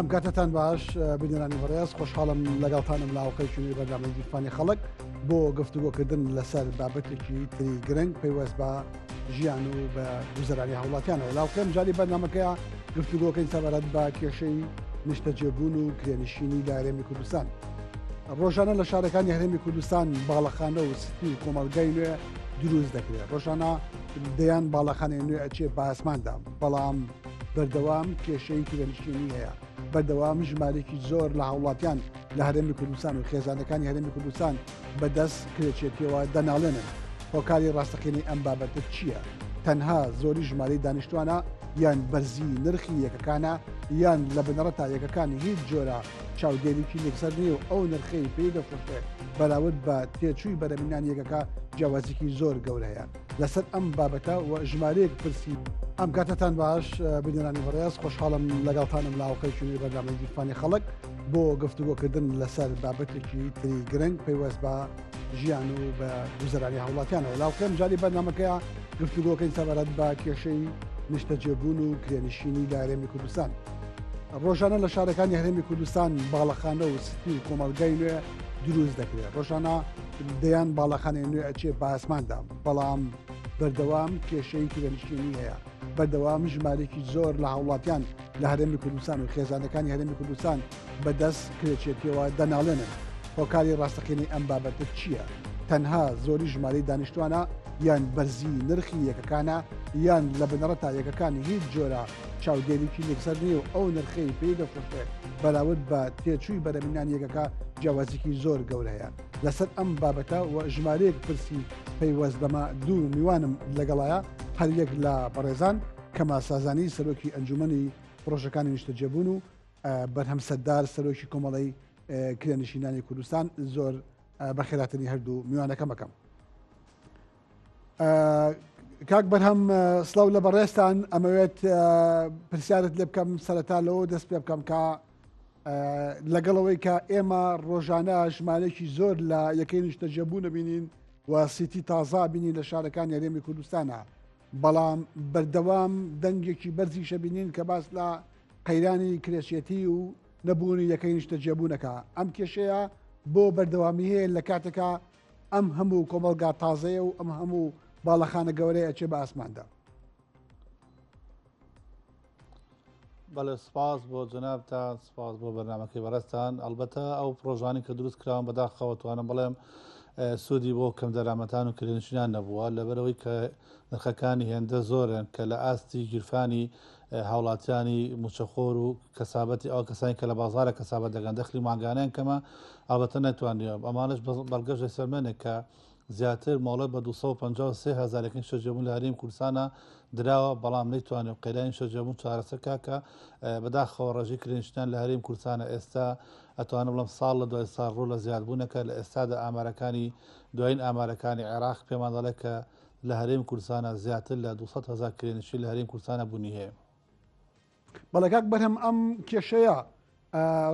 ئەم کاتتان باش بینەرانی بەڕێز خۆشحاڵم لەگەڵتانم لاوقەیشنی بەرنامەی جیرفانی خەڵک بۆ گفتوگۆکردن لەسەر بابەتێکی تری گرنگ پەیوەست بە ژیان و بە گوزەرانی هەوڵاتیانەوە لاوقەم جاری بەرنامەکەیە گفتوگۆکەی سەبارەت بە کێشەی نیشتەجێبوون و کرێنشینی لە هەرێمی کوردستان. ڕۆژانە لە شارەکانی هەرێمی کوردستان باڵەخانە و ستی و کۆمەلگای نوێ دروست دەکرێت. ڕۆژانە دەیان باڵەخانەی نوێ ئەچێ بە ئاسماندا، بەڵام بەردەوام کێشەی کرێنشینی هەیە. بەردەوام ژمارێکی زۆر لە هاوڵاتیان لە هەرێمی کوردستان و خێزانەکانی هەرێمی کوردستان بەدەست کرێچێتیەوە دەناڵێنن. هۆکاری ڕاستەقینی ئەم بابەتە چییە؟ تەنها زۆری ژمارەی دانیشتوانە یان بەرزی نرخی یەکەکانە یان لە بنەڕەتا یەکەکانی هیچ جۆرە چاودێریکی لەکسەر نیە و ئەو نرخەی پێی دەفرێت بەراورد بە تێچووی بەرەمینان یەکەکە جیاوازێکی زۆر گەورەیە. لەسەر ئەم بابەتە و ژمارەیەک پرسی ئەم کاتتان باش بینەرانی بەڕێز خۆشحاڵم لەگەڵتانم لاوقەیشنی بەرنامەی جیرفانی خەڵک بۆ گفتوگۆکردن لەسەر بابەتێکی تری گرنگ پەیوەست بە ژیان و بە گوزەرانی هەوڵاتیانەوە. لاوقەم جاری بەرنامەکەیە گفتوگۆکەی سەبارەت بە کێشەی نیشتەجێبوون و کرێنشینی لە هەرێمی کوردستان. ڕۆژانە لە شارەکانی هەرێمی کوردستان باڵەخانە و ستی و کۆمەلگای نوێ دروست دەکرێت. ڕۆژانە دەیان باڵەخانەی نوێ ئەچێ بە ئاسماندا، بەڵام بەردەوام کێشەی کرێنشینی هەیە. بەردەوام ژمارێکی زۆر لە هاوڵاتیان لە هەرێمی کوردستان و خێزانەکانی هەرێمی کوردستان بەدەست کرێچێتیەوە دەناڵێنن. هۆکاری ڕاستەقینی ئەم بابەتە چییە؟ تەنها زۆری ژمارەی دانیشتوانە یان بەرزی نرخی یەکەکانە یان لە بنەڕەتا یەکەکانی هیچ جۆرە چاودێریکی لەکسەر نیە و ئەو نرخەی پێی دەفرێت بەراورد بە تێچووی بەرەمینان یەکەکە جیاوازێکی زۆر گەورەیە. لەسەر ئەم بابەتە و ژمارەیەک پرسی پەیوەست بەمە دوو میوانم لەگەڵایە، هەر یەک لە بەڕێزان کەما سازانی سەرۆکی ئەنجومەنی پرۆژەکانی نیشتەجێبوون و بەرهەم سەردار سەرۆکی کۆمەڵی کرێنشینانی کوردستان زۆر بەخێراتنی هەردوو میوانەکەمەکەم. کاک بەرهەم سڵاو لە بەڕێستان، ئەمەوێت پرسیارت لێ بکەم سەرەتا لەوە دەست پێ بکەم کە لەگەڵەوەی کە ئێمە ڕۆژانە ژمارەیەکی زۆر لە یەکەی نیشتەجێبوون بینین و سیتی تازا بینین لە شارەکانی هەرێمی کوردستانە، بەڵام بەردەوام دەنگێکی بەرزیشە بینین کە باس لە قەیرانی کرێچێتی و نەبوونی یەکەی نیشتەجێبوونەکە. ئەم کێشەیە بۆ بەردەوامی هەیە لە کاتێکە ئەم هەموو کۆمەلگا تازەیە و ئەم هەموو باڵەخانە گەورەیە ئەچێ بە ئاسماندا. بەڵێ سپاس بۆ جەنابتان، سپاس بۆ بەرنامەکەی بەڕێستان. ئەلبەتە ئەو پرۆژانی کە دروست کراون بەداخەوە توانم بڵێم سوودی بۆ کەم دەرامەتان و کرێنشینان نەبووە، لەبەرەوەی کە نرخەکانی هێندە زۆرن کە لە ئاستی گیرفانی هاوڵاتیانی موچەخۆر و کەسابەتی ئەو کەسانی کە لە بازارە کەسابەت دەگەن دەخلی ماگانیان کەمە، ئەلبەتە نەتوانێ ئەمانش بەڵگەشت سەرمێنێک کە زیاتر مۆڵەت بە 253,000 شەجێبوون لە هەرێمی کوردستانە دراوە، بەڵام نەیتوانێت قەیرانی شەجێبوون چارەسەر کە بەداخەوە ڕێژەی کرێنشتان لە هەرێمی کوردستانە ئێستا ئەتوانم بڵم ساڵ لە دوای ساڵ ڕوو لە زیادبوونەکە لە ئێستادا ئامارەکانی دوایین ئامارەکانی عێراق پێمان دەڵێت کە لە هەرێمی کوردستانە زیاتر لە 200,000 کرێنشی لە هەرێمی کوردستانە بوونی هەیە. بەڵێ کاک بەرهەم ئەم کێشەیە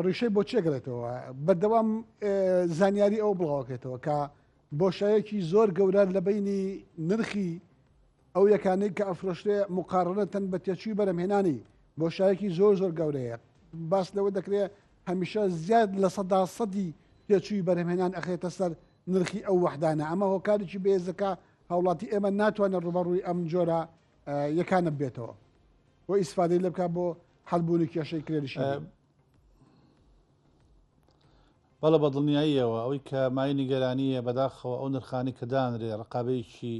ڕیشەی بۆ چێگرێتەوە؟ بەردەوام زانیاری ئەو بڵاوکێتەوە کە بۆشایەکی زۆر گەورە لە بینی نرخی ئەو یەکانەی کە ئەفرۆشتێ مقارنەتەن بە تێچووی بەرەمهێنانی بۆشایەکی زۆر زۆر گەورەیە. باس لەوە دەکرێت هەمیشە زیاد لە سەدی تێچووی بەرەمهێنان ئەخێتە سەر نرخی ئەو وەحدانە. ئەمە هۆکارێکی بێزەکە هاوڵاتی ئێمە ناتوانێت ڕوبەڕووی ئەم جۆرە یەکانە بێتەوە و ئیسفادەی لێ بکات بۆ هەڵبوونی کێشەی کرێنشین. بەڵە بە دڵنیاییەوە ئەوەی کە مای نیگەرانیە بەداخەوە ئەو نرخانی کە دانرێ ڕقابەیەکی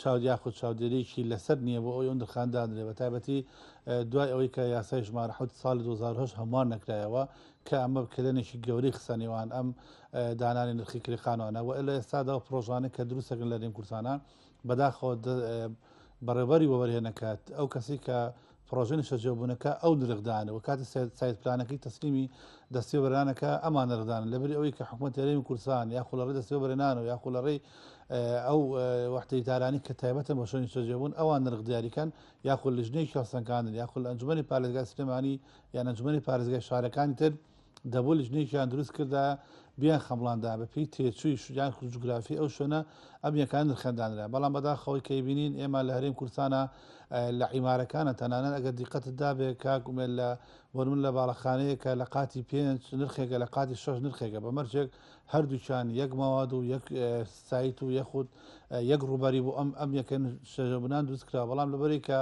چاودیاخ و چاودێریکی لەسەر نییە بۆ ئەوی ئەو نرخان دانرێ، بە تایبەتی دوای ئەوەی کە یاسای ژمارە حوت ساڵی 2008 هەمووان نەکرایەوە کە ئەمە کلێنێکی گەوری خسەنێوان ئەم دانانی نرخی کریخانەوە و لە ئێستادا و پرۆژانە کە دروستەکەن لە هەرێمی کوردستانە بەداخەوە بەڕێوەری وەبەرهێنەکات ئەو کەسی کە پرۆژەی نیشتەجێبوونەکە ئەو نرخدانە و کاتی سایت پلانەکەی تەسلیمی دەستێوەرانەکە ئەمان نرخدانە لەبەری ئەوەی کە حکوومەتی هەرێمی کوردستان یاخۆ لە ڕێی دەستێوەرێنانەوە یاخۆ لە ڕێی ئەو وەحدەی دارانی کە تایبەتە بە شوێنی نیشتەجێبوون ئەوان نرخ دیاریکەن یاخۆ لیژنەی شەخسەنگاندن یاخۆ لە ئەنجومەنی پارێزگای سلێمانی یان ئەنجومەنی پارێزگای شارەکانی تر دەبوو لیژنەیەکیان دروست کردا بیان خەمڵاندا بەپی تێچووی شوجان جوگرافی ئەو شوێنە ئەم یەکان نرخەندانرا بەڵام بەداخەوەی کە بینین ئێمە لە هەرێم کورسانە لە عیمارەکانە تەنانەت ئەگەر دیقەتدا بێ کاکومێن لە وەرمن لە باڵەخانەیەکە لە قاتی 5 نرخێکە لە قاتی 6 نرخێکە بە مەرجێک هەردووچان یەک ماواد و یەک سایت و یەخود یەک ڕوبەری بوو ئەم یەکەن شەژەبنان دروستکرا بەڵام لەبەری کە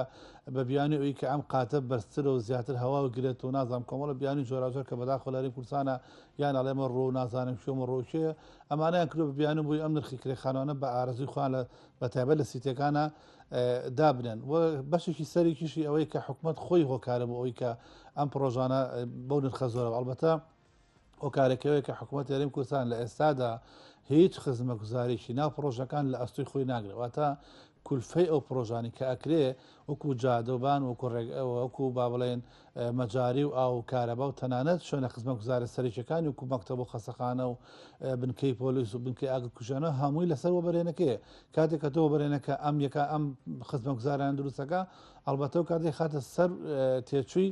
بە بیانی ئەوی کە ئەم قاتە بەرزترە و زیاتر هەوا و گرێت و نازانام کۆمەڵە بیانی جۆراجۆر کە بەداخۆ لە هەرێم کورسانە یان ئەڵێمە ڕۆ نازانم شومە ڕۆکێ ئەمانیان کرد بە بیان بووی ئەم نرخی کرێخانانە بە ئارەزوی خوان لە بە تایبەت لە سیتەکانە دابنێن و بەشێکی سەرێکیشی ئەوەی کە حکوومەت خۆی هۆکارە بۆ ئەوی کە ئەم پرۆژانە بەو نرخە زۆرە ئەڵبەتە هۆکارێکەوەی کە حکوومەت هەرێم کوردستان لە ئێستادا هیچ خزمە گوزاریشی ناو پرۆژەکان لە ئەستوی خۆی ناگرێتواتە کولفەی ئەو پرۆژانی کە ئەکرێ وەکو جادۆبان وەکو با بڵێن مەجاری و ئاو کارەبا و تەنانەت شوێنە خزمە گوزارە سەرچەکانی وکو مەکتەب و خەسەخانە و بنکەی پۆلیس و بنکەی ئاگرکوژانە هەمووی لەسەر وەبەرێنەکەی کاتێک کە تۆ وەبەرێنەکە ئەم یەکە ئەم خزمە گوزاران دروستەکە ئەڵبەتە و کاتێک خاتە سەر تێچووی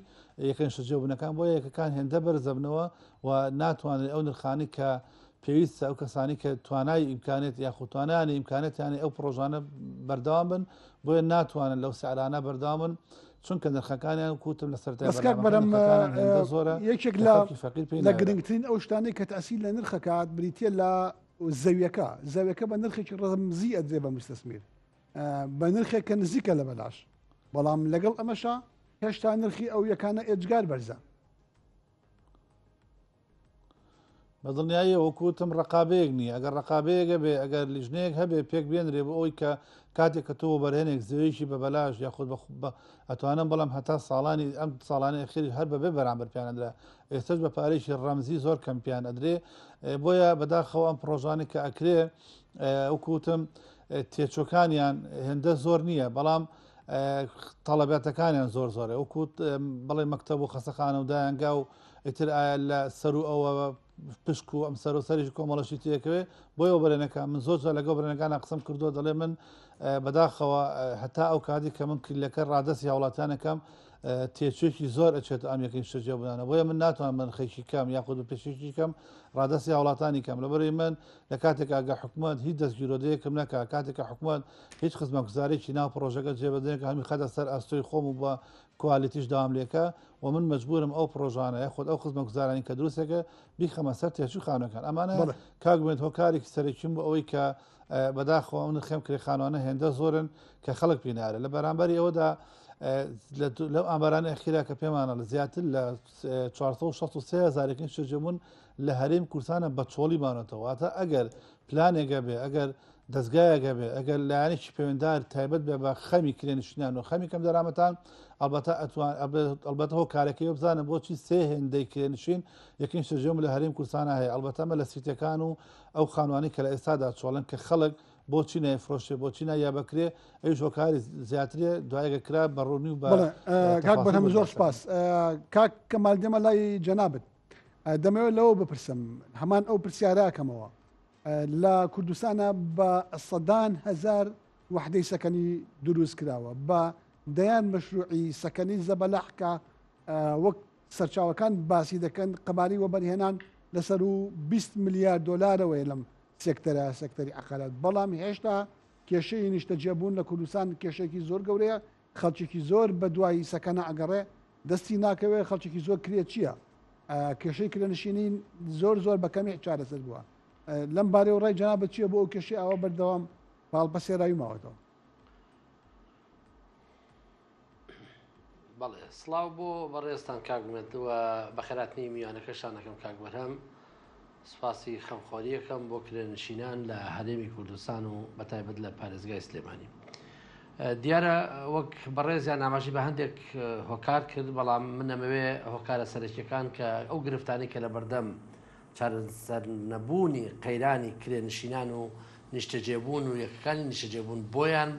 یەکەن شەجێبوونەکان بۆ یەکەکان هێندە بەرزەبنەوە و ناتوانێت ئەو نرخانی کە پێویستە ئەو کەسانی کە توانای ئیمکانێت یاخوتوانیانی ئیمکانێتیانی ئەو پرۆژانە بەردەوام بن بۆیە ناتوانن لەو سیعرانە بەردەوامن چونکە نرخەکانیان کوتم لە سەرای زۆرە یەکێک لە گرنگترین ئەو شتانی کە تاسی لە نرخەکات بریتە لە زەویەکە بە نرخێکی ڕەمزی ئەدرێ بە مستەسمیر بە نرخێک کە نزیکە لە بەلاش بەڵام لەگەڵ ئەمەشا هێشتا نرخی ئەو یەکانە ئێجگار بەرزە بەدڵنیایی وەکوتم ڕقابەیەک نییە ئەگەر ڕقابەیەگە بێ ئەگەر لیژنەیەک هەبێ پێک بێنرێ بۆ ئەوی کە کاتێک کە تۆ بەرهێنێک زەویشی بە بەلاش یاخود ئەتوانم بەڵام هەتا ساڵانی ئەم ساڵانی ئەخیری هەر بەبێ بەرامبەر پیانەدرا ئێستش بە پارێکی ڕەمزی زۆر کەم پیان ئەدرێ بۆیە بەداخەوە ئەم پرۆژانی کە ئەکرێ وەکوتم تێچۆکانیان هێندە زۆر نییە بەڵام تەڵەباتەکانیان زۆرە وەکوت بڵێ مەکتەب و خەسەخانە و دایانگا و ئیتر لە سەر و ئەوە پشک و ئەم سەرۆسەریش کۆمەڵەشی تێکەوێ بۆیەوە بەرێنەکە من زۆر لەگەڵ بەرێنەکانە قسم کردو دەڵێ من بەداخەوە هەتا ئەو کاتی کە من کلیلەکە ڕادەستی هاوڵاتیانەکەم تێچێکی زۆر ئەچێت ئەم یەکەی شەجێ بودانە بۆیە من ناتوانم من خەیکی کەم یاخود و پێشێکی کەم ڕادەستی هاوڵاتانی کەم لەبەرەی من لە کاتێک ئاگە حکوومەت هیچ دەستگیرۆدەیەکم نەکا کاتێکە حکوومەت هیچ خزمە گوزارێکی ناو پرۆژەکە جێبەدەنێک هەمی خەدە سەر ئەستۆی خۆم و بە کوالیتیش داوام لێکە و من مجبورم ئەو پرۆژانە یاخود ئەو خزمە گوزارانی کە دروستێکە بیخەمە سەر تێچوو خانەکان ئەمانە کاگوێت هۆکارێکی سەرێکیم بۆ ئەوەی کە بەداخەوە من خێم کرێخانوانە هێندە زۆرن کە خەڵک پێنارە لە بەرامبەری ئەوەدا لەو ئامارانە ئەخیرا کە پێمانە لە زیاتر لە 463 شەجەبوون لە هەرێم کورسانە بە چۆڵی مانەتەوە واتە ئەگەر پلانێکە بێ ئەگەر دەستگایەکە بێ ئەگەر لایەنێکی پەیوەنددار تایبەت بێ بە خەمی کرێنشینان و خەمی کەم دەرامەتان ئەلبەتە هۆکارەکەی بزانم بۆچی سێ هێندەی کرێنشین یەکەین شەجێم لە هەرێم کورسانە هەیە ئەلبەتەمە لە سیتەکان و ئەو خانوانی کە لە ئێستادا چۆڵن کە خەڵک بۆچی نایفرۆشێ بۆچی نایە بکرێ ئەوش هۆکاری زیاترێ دوایەکە کرا بەڕوونی و کاک بەرهەم زۆر سپاس کاک کەمال دێمە لای جەنابەت دەمەوێت لەوە بپرسم هەمان ئەو پرسیارەکەمەوە لە کوردستانە بە سەدان هەزار وحدەی سەکەنی دروست کراوە بە دەیان مەشروعی سەکەنی زەبەلەحکە وەک سەرچاوەکان باسی دەکەن قەباری وەبەرهێنان لەسەر و 20 میلیارد دۆلارەوەی لەم سێکتەری عقارات بەڵام هێشتا کێشەی نیشتەجێبوون لە کوردستان کێشێکی زۆر گەورەیە خەڵکێکی زۆر بە دوایی سەکەنە ئەگەڕێ دەستی ناکەوێت خەڵکێکی زۆر کرێت چییە کێشەی کرێنشینین زۆر بەکەمی چارەسەر بووە لەم بارەی و ڕای جەنابەت چییە بۆ ئەو کێشەی ئەوە بەردەوام پاڵپەسێرایی ماوەتەوە بەڵێ سڵاو بۆ بەڕێستان کاگومێتەوە بەخێراتنی میوانەکەشانەکەم کاک بەرهەم سپاسی خەمخۆریەکەم بۆ کرێنشینان لە هەرێمی کوردستان و بەتایبەت لە پارێزگای سلێمانی دیارە وەک بەڕێزیان ئاماژی بە هەندێک هۆکار کرد بەڵام من نەمەوێ هۆکارە سەرەکیەکان کە ئەو گرفتانی کە لە بەردەم چارەسەر نەبوونی قەیرانی کرێنشینان و نیشتەجێبوون و یەکەکانی نیشتەجێبوون بۆیان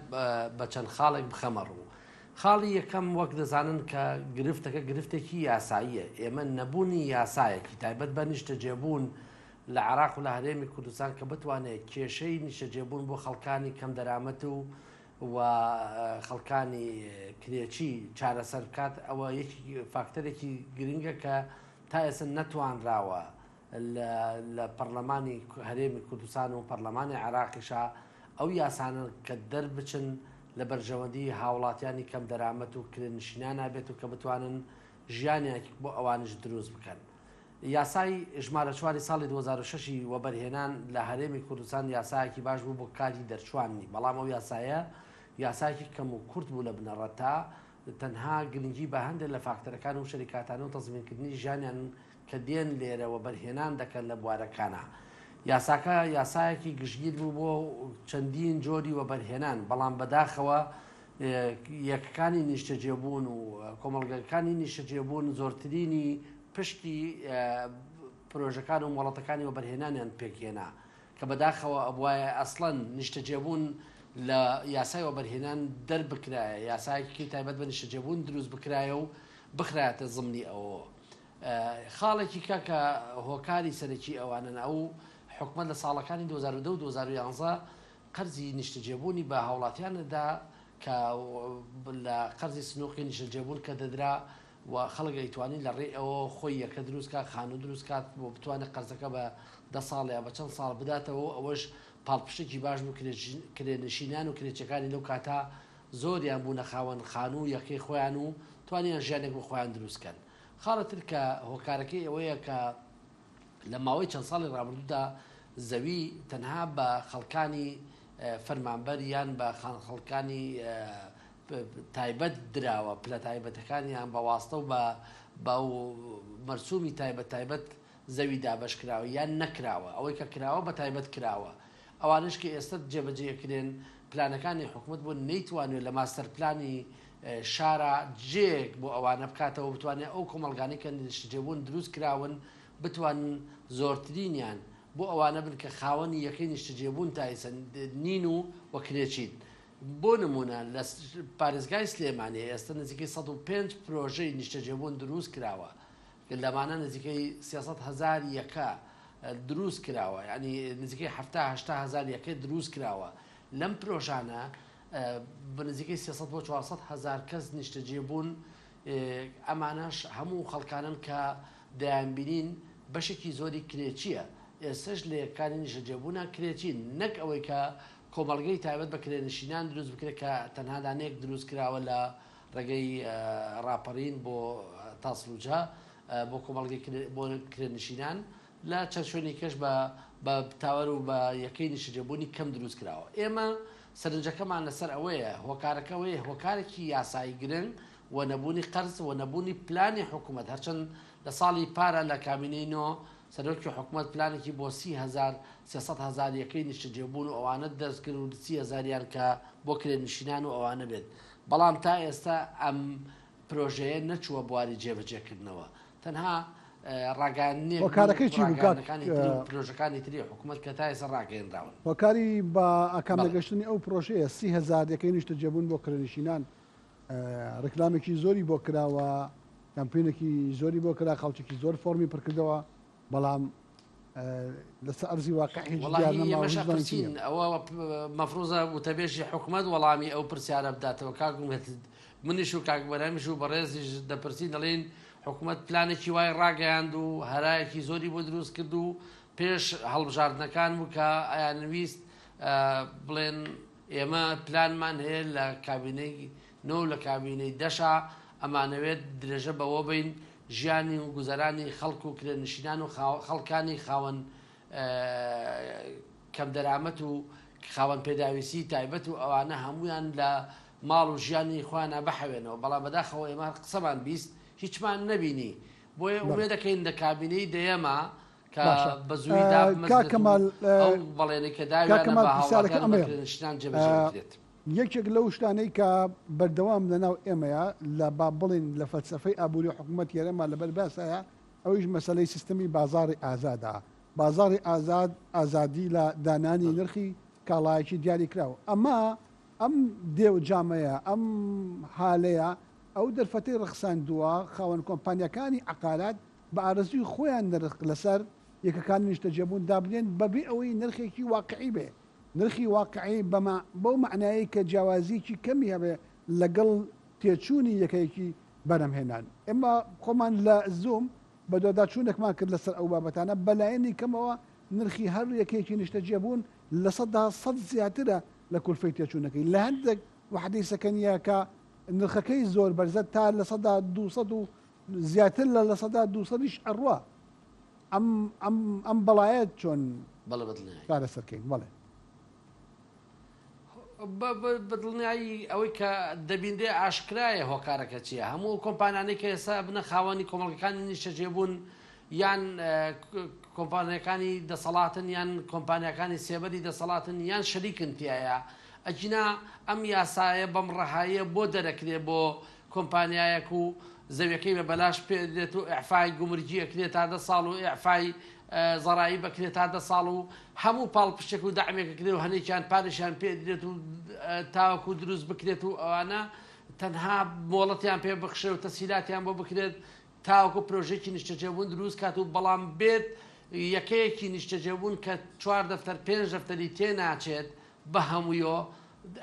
بە چەند خاڵێک بخەمە ڕوو خاڵی یەکەم وەک دەزانن کە گرفتەکە گرفتێکی یاساییە ئێمە نەبوونی یاسایەکی تایبەت بە نیشتەجێبوون لە عراق و لە هەرێمی کوردستان کە بتوانێت کێشەی نیشتەجێبوون بۆ خەڵکانی کەم دەرامەت و خەڵکانی کرێچی چارەسەر بکات ئەوە یەکی فاکتەرێکی گرنگە کە تا ئێستا نەتوانراوە لە پەرلەمانی هەرێمی کوردستان و پەرلەمانی عێراقیشا ئەو یاسانە کە دەربچن لە بەرژەوەندی هاوڵاتیانی کەم دەرامەت و کرێنشینانە بێت و کە بتوانن ژیانێک بۆ ئەوانش دروست بکەن. یاسای ژمارە 4 ساڵی 2006 وەبەرهێنان لە هەرێمی کوردستان یاسایەکی باش بوو بۆ کاری دەرچواننی، بەڵام ئەو یاسایە یاسایەکی کەم و کورت بوو لە بنەڕەتتا تەنها گرنگی بە هەندێک لە فاکتەرەکان و شەریکاتانە و تەزمینکردنی ژیانیان کە دێن لێرەوە بەرهێنان دەکەن لە بوارەکانە. یاساکە یاسایەکی گشتگیر بوو بۆ چەندین جۆری وەبەرهێنان، بەڵام بەداخەوە یەکەکانی نیشتەجێبوون و کۆمەڵگەکانی نیشتەجێبوون زۆرترینی پشتی پرۆژەکان و مۆڵەتەکانی وەبەرهێنانیان پێکهێنا کە بەداخەوە ئەبوایە ئەسڵەن نیشتەجێبوون لە یاسای وەبەرهێنان دەربکرایە، یاسایەکی تایبەت بە نیشتەجێبوون دروست بکرایە و بخرایەتە زمنی ئەوە. خاڵێکی کە هۆکاری سەرەکی ئەوانن ئەو حکومەت لە ساڵەکانی 2010 و 2011 قەرزی نیشتەجێبوونی بە هاوڵاتیانەدا کە لە قەرزی سنووقی نیشتەجێبوون کە دەدرا و خەڵک ئەیتوانی لە ڕێ ئەوە خۆی یەکە دروستکە خانوو دروستکات بۆ بتوانێت قەرزەکە بە 10 ساڵ یا بە چەند ساڵ بداتەوە، ئەوەش پاڵپشتێکی باش بوو کرێنشینان و کرێچەکانی لەو کاتا زۆریان بوونە خاوەن خانوو یەکەی خۆیان و توانیان ژیانێک بۆ خۆیان دروستکەن. خاڵەتر کە هۆکارەکەی ئەوەیە کە لە ماوەی چەند ساڵی ڕابردوودا زەوی تەنها بە خەڵکانی فەرمانبەر یان بە خەڵکانی تایبەت دراوە، پلە تایبەتەکانیان بە واستە و بە مەرسومی تایبەت زەوی دابەش کراوە یان نەکراوە، ئەوەی کە کراوە بە تایبەت کراوە. ئەوانش کە ئێستا جێبەجێکرێن پلانەکانی حکوومەت بۆ نەیتوانێت لە ماستەر پلانی شارە جێک بۆ ئەوانە بکاتەوە بتوانێت ئەو کۆمەڵگانی کە نیشتەجێبوون دروست کراون بتوانن زۆرترینیان بۆ ئەوانە بن کە خاوەنی یەکەی نیشتەجێبوون تایسە نین و وەکرێچین. بۆ نمونە لە پارێزگای سلێمانی ئێستا نزیکەی 105 پرۆژەی نیشتەجێبوون دروست کراوە، لەمانە نزیکەی 300,000 یەکە دروست کراوە، ینی نزیکەی 70-80,000 یەکە دروست کراوە. لەم پرۆژانە بە نزیکەی 300 بۆ 400,000 کەس نیشتەجێبوون. ئەمانەش هەموو خەڵکانن کە دەیانبینین بەشێکی زۆری کرێچیە، ئێستش لە یەکانی نیشتەجێبوونە کرێچین، نەک ئەوەی کە کۆمەڵگەی تایبەت بە کرێنشینان دروست بکرێت کە تەنها دانەیەک دروست کراوە لە ڕێگەی ڕاپەڕین بۆ تاسلوجا بۆ کۆمەڵگەی بۆ کرێنشینان لە چەند شوێنی کەش بە تاوەر و بە یەکەی نیشتەجێبوونی کەم دروست کراوە. ئێمە سەرنجەکەمان لەسەر ئەوەیە، هۆکارەکەوەیە هۆکارێکی یاسایی گرنگ و نەبوونی قەرز و نەبوونی پلانی حکوومەت. هەرچەند لە ساڵی پارە لە کابینەی سەرۆکی حکوومەت پلانێکی بۆ 300,000 یەکەی نیشتەجێبوون و ئەوانە دەستکرد و 30,000یان کە بۆ کرێنشینان و ئەوانە بێت، بەڵام تا ئێستا ئەم پرۆژەیە نەچووە بواری جێبەجێکردنەوە. تەنها ڕاگەیاندنەکەی چی پرۆژەکانی تری حکوومەت کە تا ئێستا ڕاگەیەنراون. هۆکاری بە ئاکام نەگەشتنی ئەو پرۆژەیە 30,000 یەکەی نیشتەجێبوون بۆ کرێنشینان ڕکلامێکی زۆری بۆ کراوە، کەمپینێکی زۆری بۆ کرا، خەڵکێکی زۆر فۆرمی پڕکردەوە، بەڵام لەسەر ئەرزی واقعی مەشین ئەوە مەفروزە وتەبێژی حکوومەت وەڵامی ئەو پرسیارە بداتەوە. کاگومێت منیش و کاکبەرەمیش و بەڕێزیش دەپرسین دەڵێن حکوومەت پلانێکی وای ڕاگەیاند و هەرایەکی زۆری بۆ دروست کرد و پێش هەڵبژاردنەکان بوو کە ئایان نوویست بڵێن ئێمە پلانمان هەیە لە کابینەی نۆ لە کابینەی دەشا ئەمانەوێت درێژە بەوە بین ژیانی و گوزەرانی خەڵک و کرێنشینان و خەڵکانی خاوەن کەم دەرامەت و خاوەن پێداویستی تایبەت و ئەوانە هەمویان لە ماڵ و ژیانی خۆیانە بەحەوێنەوە، بەڵام بەداخەوە ئێمە قسەمان بیست هیچمان نەبینی. بۆیە وێ دەکەین لە کابینەی دەیەما کە بە زووی بەڵێنێ کە داویانە بە هاوڵاتیان بە کرێنشینان جێبەجێ. یەکێک لەو شتانەی کە بەردەوام لەناو ئێمەیە لە با بڵین لە فەلسەفەی ئابووری حکوومەت یێرەما لەبەر باسایە، ئەویش مەسەلەی سیستەمی بازاڕی ئازادە. بازاڕی ئازاد ئازادی لە دانانی نرخی کاڵایەکی دیاری کراوە. ئەمە ئەم دێو جامەیە ئەم حالەیە ئەو دەرفەتەی ڕخساندووە خاوەن کۆمپانیەکانی عقارات بە ئارەزوی خۆیان نرخ لەسەر یەکەکانی نیشتەجێبوون دابنێن بەبێ ئەوەی نرخێکی واقعی بێ، نرخی واقعی بەو معنایی کە جیاوازیکی کەمی هەبێ لەگەڵ تێچوونی یەکەیەکی بەرەمهێنان. ئێمە خۆمان لە زوم بەدۆداچوونێکمان کرد لەسەر ئەو بابەتانە بەلایەنی کەمەوە نرخی هەر یەکێکی نیشتەجێ بوون لە 100 زیاترە لە کولفەی تێچوونەکەی لە هەندێک وحدەی سەکەنیە کە نرخەکەی زۆر بەرزە تا لە 200 و زیاتر لە 200ش ئەڕوا ئەم بەڵایەت چۆن کارە سەرکەین بڵێ بدڵنیایی ئەوەی کە دەبیندێ ئاشکرایە هۆکارەکە چییە هەموو کۆمپانیانەی کە ئێستا بنە خاوەنی کۆمەڵگەکانی نیشتەجێبوون یان کۆمپانیەکانی دەسەڵاتن یان کۆمپانیەکانی سێبەری دەسەڵاتن یان شەریکن تایە ئەجینا ئەم یاسایە بەم ڕەهایە بۆ دەرەکرێ بۆ کۆمپانیایەک و زەویەکەی بە بەلاش پێدرێت و ئەعفای گومرجی ئەکرێت تا 10 ساڵ و ئەعفای زەڕایی بکرێت تا 10 ساڵ و هەموو پاڵپشتێک و داعمێکەکرێت و هەنێکیان پارێکیان پێدرێت و تاوەکو دروست بکرێت و ئەوانە تەنها مۆڵەتیان پێ بخشێ و تەسیلاتیان بۆ بکرێت تاوەکو پرۆژێکی نیشتەجێبوون دروست کات و بەڵام بێت یەکەیەکی نیشتەجێبوون کە 4 دەفتەر 5 دەفتەری تێناچێت بە هەموویۆ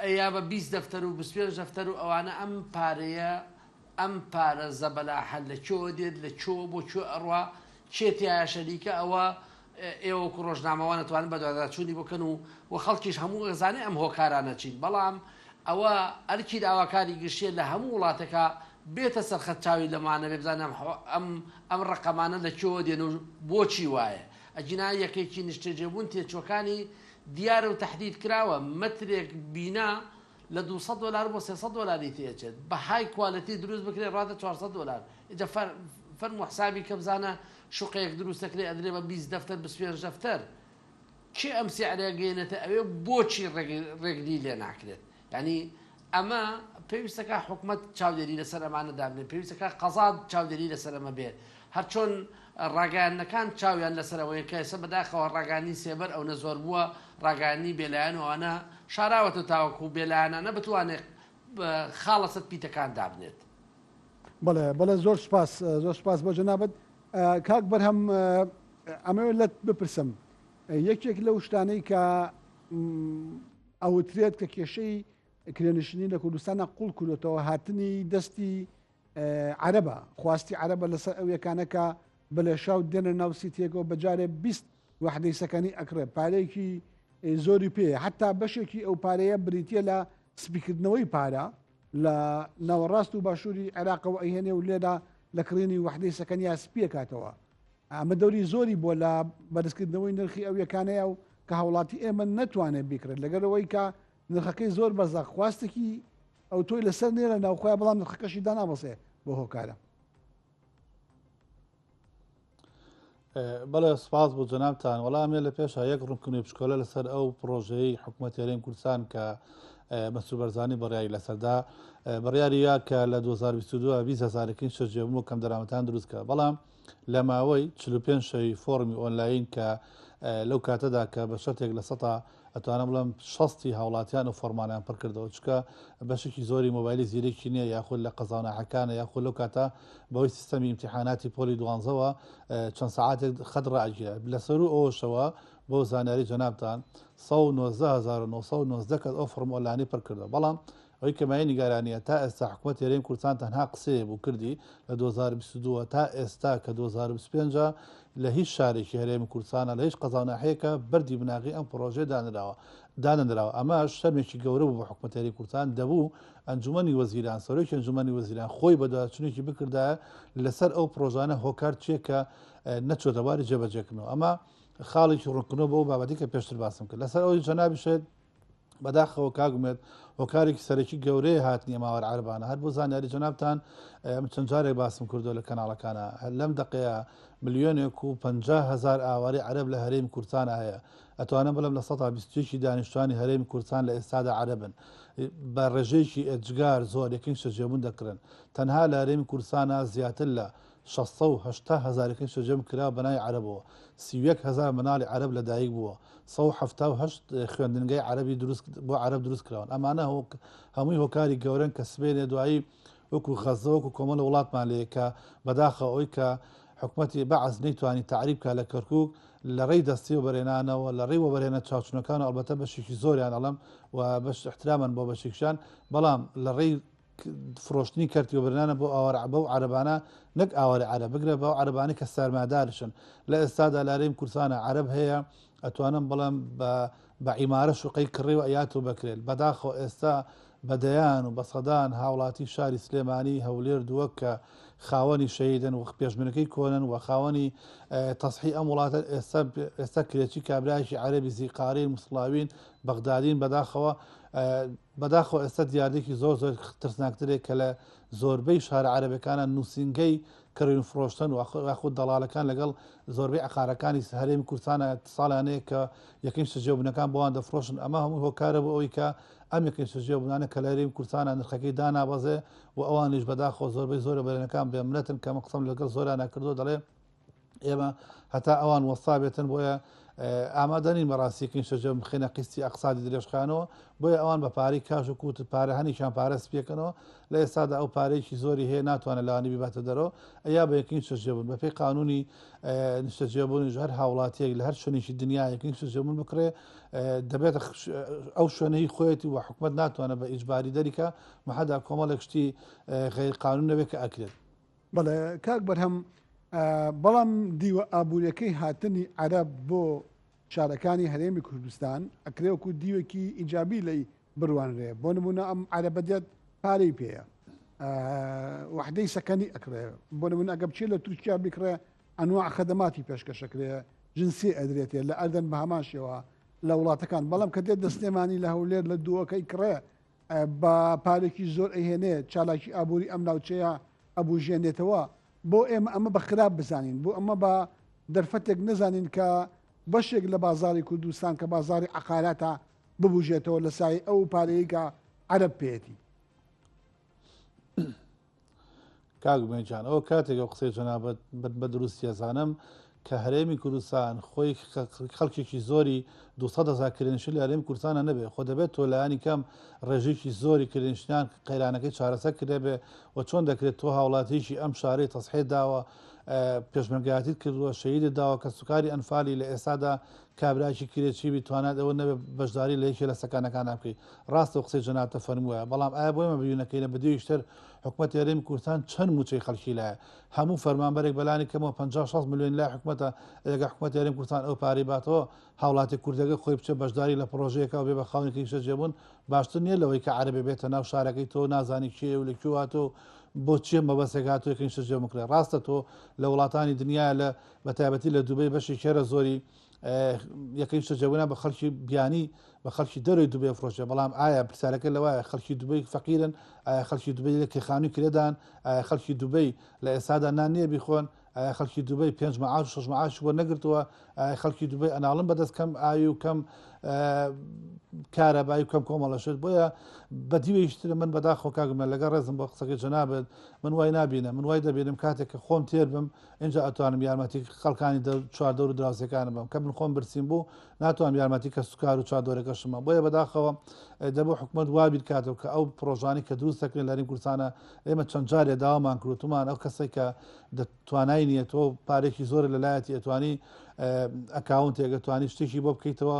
ئەیا بە 20 دەفتەر و 25 دەفتەر و ئەوانە ئەم پارەیە ئەم پارە زەبەلاحەل لە چۆ دێت لە چۆ بۆ چۆ ئەڕوا چێتیایە شەریکە ئەوە ئێوەکو ڕۆژنامەوە نەتوانن بەدواداچوونی بکەن و خەڵکیش هەموو ئەزانێ ئەم هۆکارانە چین بەڵام ئەوە ئەرکی داواکاری گشتێت لە هەموو وڵاتەکە بێتە سەرخەت چاوی لەمانە بێ بزانم ئەم ڕقەمانە لە چۆ دێن و بۆچی وایە ئەجینا یەکێکی نیشتەجێبوون تێچۆکانی دیارە و تهدید کراوە مترێک بینا لە $200 بۆ $300 تێچێت بە های کوالەتی دروست بکرێت ڕاتە $400 ئیجا فەرمو حسابی کە بزانە شوقەیەک دروست دەکرێت ئەدرێ بە 20 دەفتەر 25 دەفتەر چی ئەم سیعرە گەێنێتە ئەوێ بۆچی ڕێگری لێ ناکرێت ینی ئەمە پێویستەکە حکومت چاودێری لەسەر ئەمانە دابنێت پێویستەکە قەزاد چاودێری لەسەر ئەمە بێت هەر چۆن ڕاگەیانەکان چاویان لەسەرەوەی کە ئێستا بەداخەوە ڕاگانی سێبەر ئەو نەزۆر بووە ڕاگانی بێلایەن ئەوانە شاراوەتە تاوەکو بێلایەنانە بتوانێت خاڵەسەت پیتەکان دابنێت بەڵێ زۆر سپاس بۆ جەنابەت کاک بەرهەم ئەمەوێت لەت بپرسم یەکێک لەو شتانەی کە ئەوترێت کە کێشەی کرێنشینی لە کوردستانە قوڵ کولێتەوە هاتنی دەستی عەرەبە خواستی عەرەبە لەسەر ئەو یەکانەکە بەلێشاو دێنە ناوسی تێگەوە بەجارێ 20 وحدەی سەکەنی ئەکرێ پارەیەکی زۆری پێ حتا بەشێکی ئەو پارەیە بریتە لە سپیکردنەوەی پارە لە ناوەڕاست و باشووری عێراقەوە ئەیهێنێ و لێدا لە کڕینی وحدەی سەکەنیا سپیەکاتەوە ئەمە دەوری زۆری بۆ لە بەرزکردنەوەی نرخی ئەو یەکانەیە و کە هاوڵاتی ئێمە نەتوانێت بیکرێت لەگەرەوەی کە نرخەکەی زۆر بەزە خواستێکی ئەو تۆی لەسەر نێرە ناوخۆی بەڵام نرخەکەشی دانابەسێ بۆ هۆکارە بەڵێ سپاس بۆ جەنابتان وەڵامێ لە پێشە یەک ڕوونکردنی بچکۆلە لەسەر ئەو پرۆژەی حکوومەت هێرێمی کوردستان کە مەسوول بەرزانی بەڕیایی لەسەردا بڕیاریە کە لە 2022 20,000 شەرجێبوون و کەم دەرامەتان دروستکە بەڵام لە ماوەی 45 شەوی فۆرمی ئۆنلاین کە لەو کاتەدا کە بە شەرتێک لە سەتا ئەتوانە بڵم 60 هاوڵاتیان و فۆرمانیان پڕ کردەوە چکە بەشێکی زۆری مۆبایلی زیرێکی نییە یاخود لە قەزانەحەکانە یاخود لەو کاتە بەوەی سیستەمی ئیمتیحاناتی پۆلی دوانزەوە چەند سەعاتێک خەت ڕائگیرە لەسەر ئەوەشەوە بۆ زانیاری جەنابتان 1990 کەس ئەو فۆرم ئۆنلاینی پڕ کردەوە بەڵام ئەوەی کەمای نیگارانیە تا ئێستا حکوومەت هێرێمی کوردستان تەنها قسەیە بوو کردی لە 2022 تا ئێستا کە 2025 لە هیچ شارێکی هەرێمی کوردستانە لە هیچ قەزانەحەیەکە بەردی بناغی ئەم پرۆژێ دانراوە ئەمە شەرمێکی گەورە بوو بە حکوومەت هێرێمی کوردستان دەبوو ئەنجومەنی وەزیران سەرۆکی ئەنجومەنی وەزیران خۆی بەدوادچوونێکی بکردایە لەسەر ئەو پرۆژانە هۆکار چیەکە نەچۆتە باری جێبەجێکردنەوە ئەمە خاڵێکی ڕوونکردنەوە بۆ بابەتی کە پێشتر باسم کرد لەسەر ئەوی جەنابی شێت بەداخەوە کاگومێت هۆکارێکی سەرەکی گەورەیە هاتنیە ماوەڕ عەربانە هەر بۆ زانیاری جەنابتان چەند جارێک باسم کردو لە کەناڵەکانە لەم دقەیە 1,050,000 ئاواری عەرب لە هەرێمی کوردستانە هەیە ئەتوانم بڵم لە 120 دانیشتوانی هەرێمی کوردستان لە ئێستادا عەربن بە ڕێژەیەکی ئەجگار زۆر یەکین شەرجێبوون دەکرن تەنها لە هەرێمی کوردستانە زیاتر لە 680,000 شەرجەم کرا بەنای عەربەوە 31,000 مناڵی عەرب لە دایک بووە 178 خوێندنگەی عەربی بۆ عەرب دروست کراون ئەمانە هەمووی هۆکاری گەورن کە سبێنێ دوایی وەکو خەزە وەکو کۆمەڵە وڵاتمان لێ کە بەداخە ئەوی کە حکوومەتی بەعز نەیتوانی تعریبکە لە کەرکووک لە ڕێی دەستی و بەرێنانەوە لە ڕێی وەبەرهێنە چاوچنەکان و ئەلبەتە بەشێکی زۆریان ئەڵم و بەش احترامان بۆ بەشێکشان بەڵام لە ڕێی فرۆشتنی کەرتیوبرنانە بۆ بەو عەرەبانە نەک ئاوەری عەرەب بگرە بەو عەرەبانی کە سەرمادارشن لە ئێستادا لارەی کورسانە عەرەب هەیە ئەتوانم بەڵام بە عیمارە شوقەی کڕی و ئەیات و بکرێت بەداخۆ ئێستا بەدەیان و بەسەدان هاوڵاتی شاری سلێمانی هەولێر دووەک کە خاوەنی شەیدن و پێشبنەکەی کۆنن و خاوەنی تەسحی ئەم وڵاتە ئێستا کرێکی کابرایشی عەرەبی زیقارین مسڵاوین بەغدادین بەداخۆ ئێستا دیاردێکی زۆر زۆر ترسناکترێک کە لە زۆربەی شارە عەرەبەکانە نووسینگەی کڕین فرۆشتن و یاخود دەڵالەکان لەگەڵ زۆربەی عقارەکانی هەرێمی کوردستانە ساڵانەیە کە یەکەم شتەجێبوونەکان بۆوان دەفرۆشن ئەمە هەموو هۆکارە بۆ ئەوەی کە ئەم یەکەم شتەجێبوونانە کە لە هەرێمی کوردستانە نرخەکەی دانابەزێ و ئەوانیش بەداخۆ زۆربەی زۆرە بەرێنەکان بێمنەتن کە من قسەم لەگەڵ زۆرانە کردو دەڵێ ئێمە هەتا ئەوان وەستا بێتن بۆیە ئامادەنین بەڕاستیەکەین شەجە بخێنە قیستی ئەقسادی درێژخانەوە بۆیە ئەوان بە پارەی کاش و کووت پارە هەنیشان پارەست پێکەنەوە لە ئێستادا ئەو پارێکی زۆری هەیە ناتوانێت لەوانی بیباتە دەرەوە ئەیا بە یەکین شەجێبوون بە پێی قانونی نیشتەجێبوونی هەر هاوڵاتیەک لە هەر شوێنێکی دنیا یەکین شەجێبوون بکرێ دەبێت ئەو شوێنەی خۆیەتی و حکومت ناتوانێت بە ئیجباری دەریکە مەحەدا کۆمەڵێک شتی غیر قانون نەبێت کە ئەکرێت. بەڵێ کاک بەرهەم بەڵام دیوە ئابوووریەکەی هاتنی عەرەب بۆ شارەکانی هەرێمی کوردستان ئەکرێوەکو دیوێکی ئیجابی لی بڕوانرێ بۆ نمونە ئەم عەرەبەدێت پارەی پێەیە وحدەی سەکەنی ئەکرێ بۆ نمونە ئەگە بچێت لە تورکیا بکرێ ئەنواع خەدەماتی پێشکەشەکرێ جنسی ئەدرێتێ لە ئەردەن بە هەماشەوە لە وڵاتەکان بەڵام کە دێت دەستێمانی لە هەولێر لە دووەکەی کڕێ بە پارێکی زۆر ئەهێنێت چالاکی ئابووری ئەم ناوچەیە ئەبوژێنێتەوە بۆ ئێمە ئەمە بە خراپ بزانین بۆ ئەمە بە دەرفەتێک نزانین کە بەشێک لە بازاری کوردستان کە بازاری عقاراتە ببوژێتەوە لە سای ئەو پارەیە کە عەرەب پێێتی. کاگومێنجان ئەوە کاتێک ئەو قسەی جەنابەت بە دروستی ئەزانم کە هەرێمی کوردستان خۆی خەڵکێکی زۆری 200,000 کرێنشین لە هەرێمی کوردستانە نەبێ خۆ دەبێت تۆ لایانی کەم ڕێژێکی زۆری کرێنشینان قەیرانەکەی چارەسەر کرێ بێ و چۆن دەکرێت تۆ هاوڵاتیشی ئەم شارەی تەسحێ داوە پێشمەرگایەتیت کردووە شەیدت داوە کە سوکاری ئەنفالی لە ئێستادا کابراایکی کرێکی بیتوانات ئەوە نەبێ بەشداری لە یەکێ لە سەکانەکان بکەیت ڕاستە و قسەی جەنابەتە فەرموویە بەڵام ئایا بۆ ئێمە ببینەکەینە بەدوێشتر حکوومەتی هەرێمی کوردستان چەند موچەی خەڵکی لایە هەموو فەرمانبەرێک بەلانی کەمەوە 50-60 میلیۆن لای حکوومەتە ئەگە حکوومەتی هەرێمی کوردستان ئەو پارەی باتەوە هاوڵاتی کوردەکە خۆی بچێت بەشداری لە پرۆژەیەکە و بێ بە خاونێکی شەجێبوون باشتر نییە لەوەی کە عەرەبێ بێتە ناو شارەکەی تۆ نازانی کێ و لەکوێ هاتۆ بۆ چیە مەبەستێک هاتووە یەکەم شەجێ بکرێت ڕاستە تۆ لە وڵاتانی دنیا لە بەتایبەتی لە دووبەی بەشی خێرە زۆری یەکەم شەجێبوونە بە خەڵکی بیانی بە خەڵکی دەروی دووبێ فرۆشە بەڵام ئایا پرسیارەکە لەوایە خەڵکی دووبەی فەقیرن ئایا خەڵکی دووبەی لە کێخانووی کرێدان ئایا خەڵکی دووبەی لە ئێستادا نان نییە بیخۆن ئایا خەڵکی دووبەی 5 مەعاش و 6 مەعاش بۆ نەگرتووە ئایا خەڵکی دووبەی ئەناڵم بەدەست کەم ئاوی و کەم کارەبایی و کەم کۆمەڵەشت بۆیە بەدیوەیشترە من بەداخۆ کاگمە لەگەڵ ڕێزم بۆ قسەکەی جەنابەت من وای نابینە من وای دەبێنم کاتێک کە خۆم تێر بم اینجا ئەتوانم یارمەتی خەڵکانی چواردەور و دراوسەکانم بم کە من خۆم برسیم بوو ناتوانم یارمەتی کە سوکار و چواردۆرەکەشمە بۆیە بەداخەوە دەبوو حکوومەت وابی کاتەوە کە ئەو پرۆژانی کە دروست دەکرێن لە هەرێمی کوردستانە ئێمە چەند جارێ داوامان کروتمان ئەو کەسێک کە دەتوانای نیە تۆ پارێکی زۆر لەلایەتی ئەتوانی ئەکاونتێک ئەتوانی شتێکی بۆ بکەیتەوە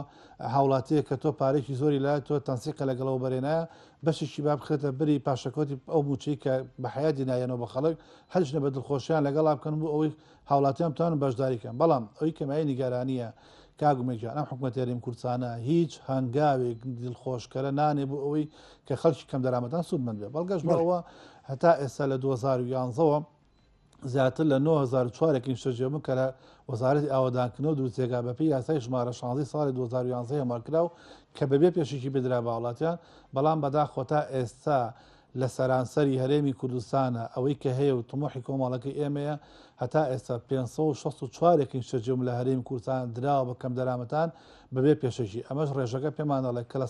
هاوڵاتەیە کە تۆ پارێکی زۆری لای تۆ تەنسیقە لەگەڵەوە بەرێنایە بەشێکی با بخرێتە بری پاشەکۆتی ئەو موچەی کە بە حیاتی نایەنەوە بە خەڵک هەرچنە بە دڵخۆشیان لەگەڵا بکەن بۆ ئەوەی هاوڵاتیان بتوانن بەشداریکەن بەڵام ئەوەی کەمای نیگارانیە کاگومێکیان ئەم حکوومەتی هەرێمی کوردستانە هیچ هەنگاوێک دڵخۆشکەرە نانێ بۆ ئەوەی کە خەڵکی کەم دەرامەتان سوودمەند بێ بەڵگەش بەوە هەتا ئێستا لە 2011ەوە زیاتر لە 9004 شەجێبوون کە لە وەزارەتی ئاوەدانکردنەوە دروستێکا بەپێی یاسای ژمارە 16 ساڵی 2011 هەمارکراو کە بەبێ پێشێکی بدرا بە وڵاتیان بەڵام بەداخۆ تا ئێستا لە سەرانسەری هەرێمی کوردستانە ئەوەی کە هەیە و تمۆحی کۆمەڵەکەی ئێمەیە هەتا ئێستا 564 شەجێبوون لە هەرێمی کوردستان دراوە بە کەم دەرامەتان بەبێ پێشەکی ئەمەش ڕێژەکە پێمان دەڵێت کە لە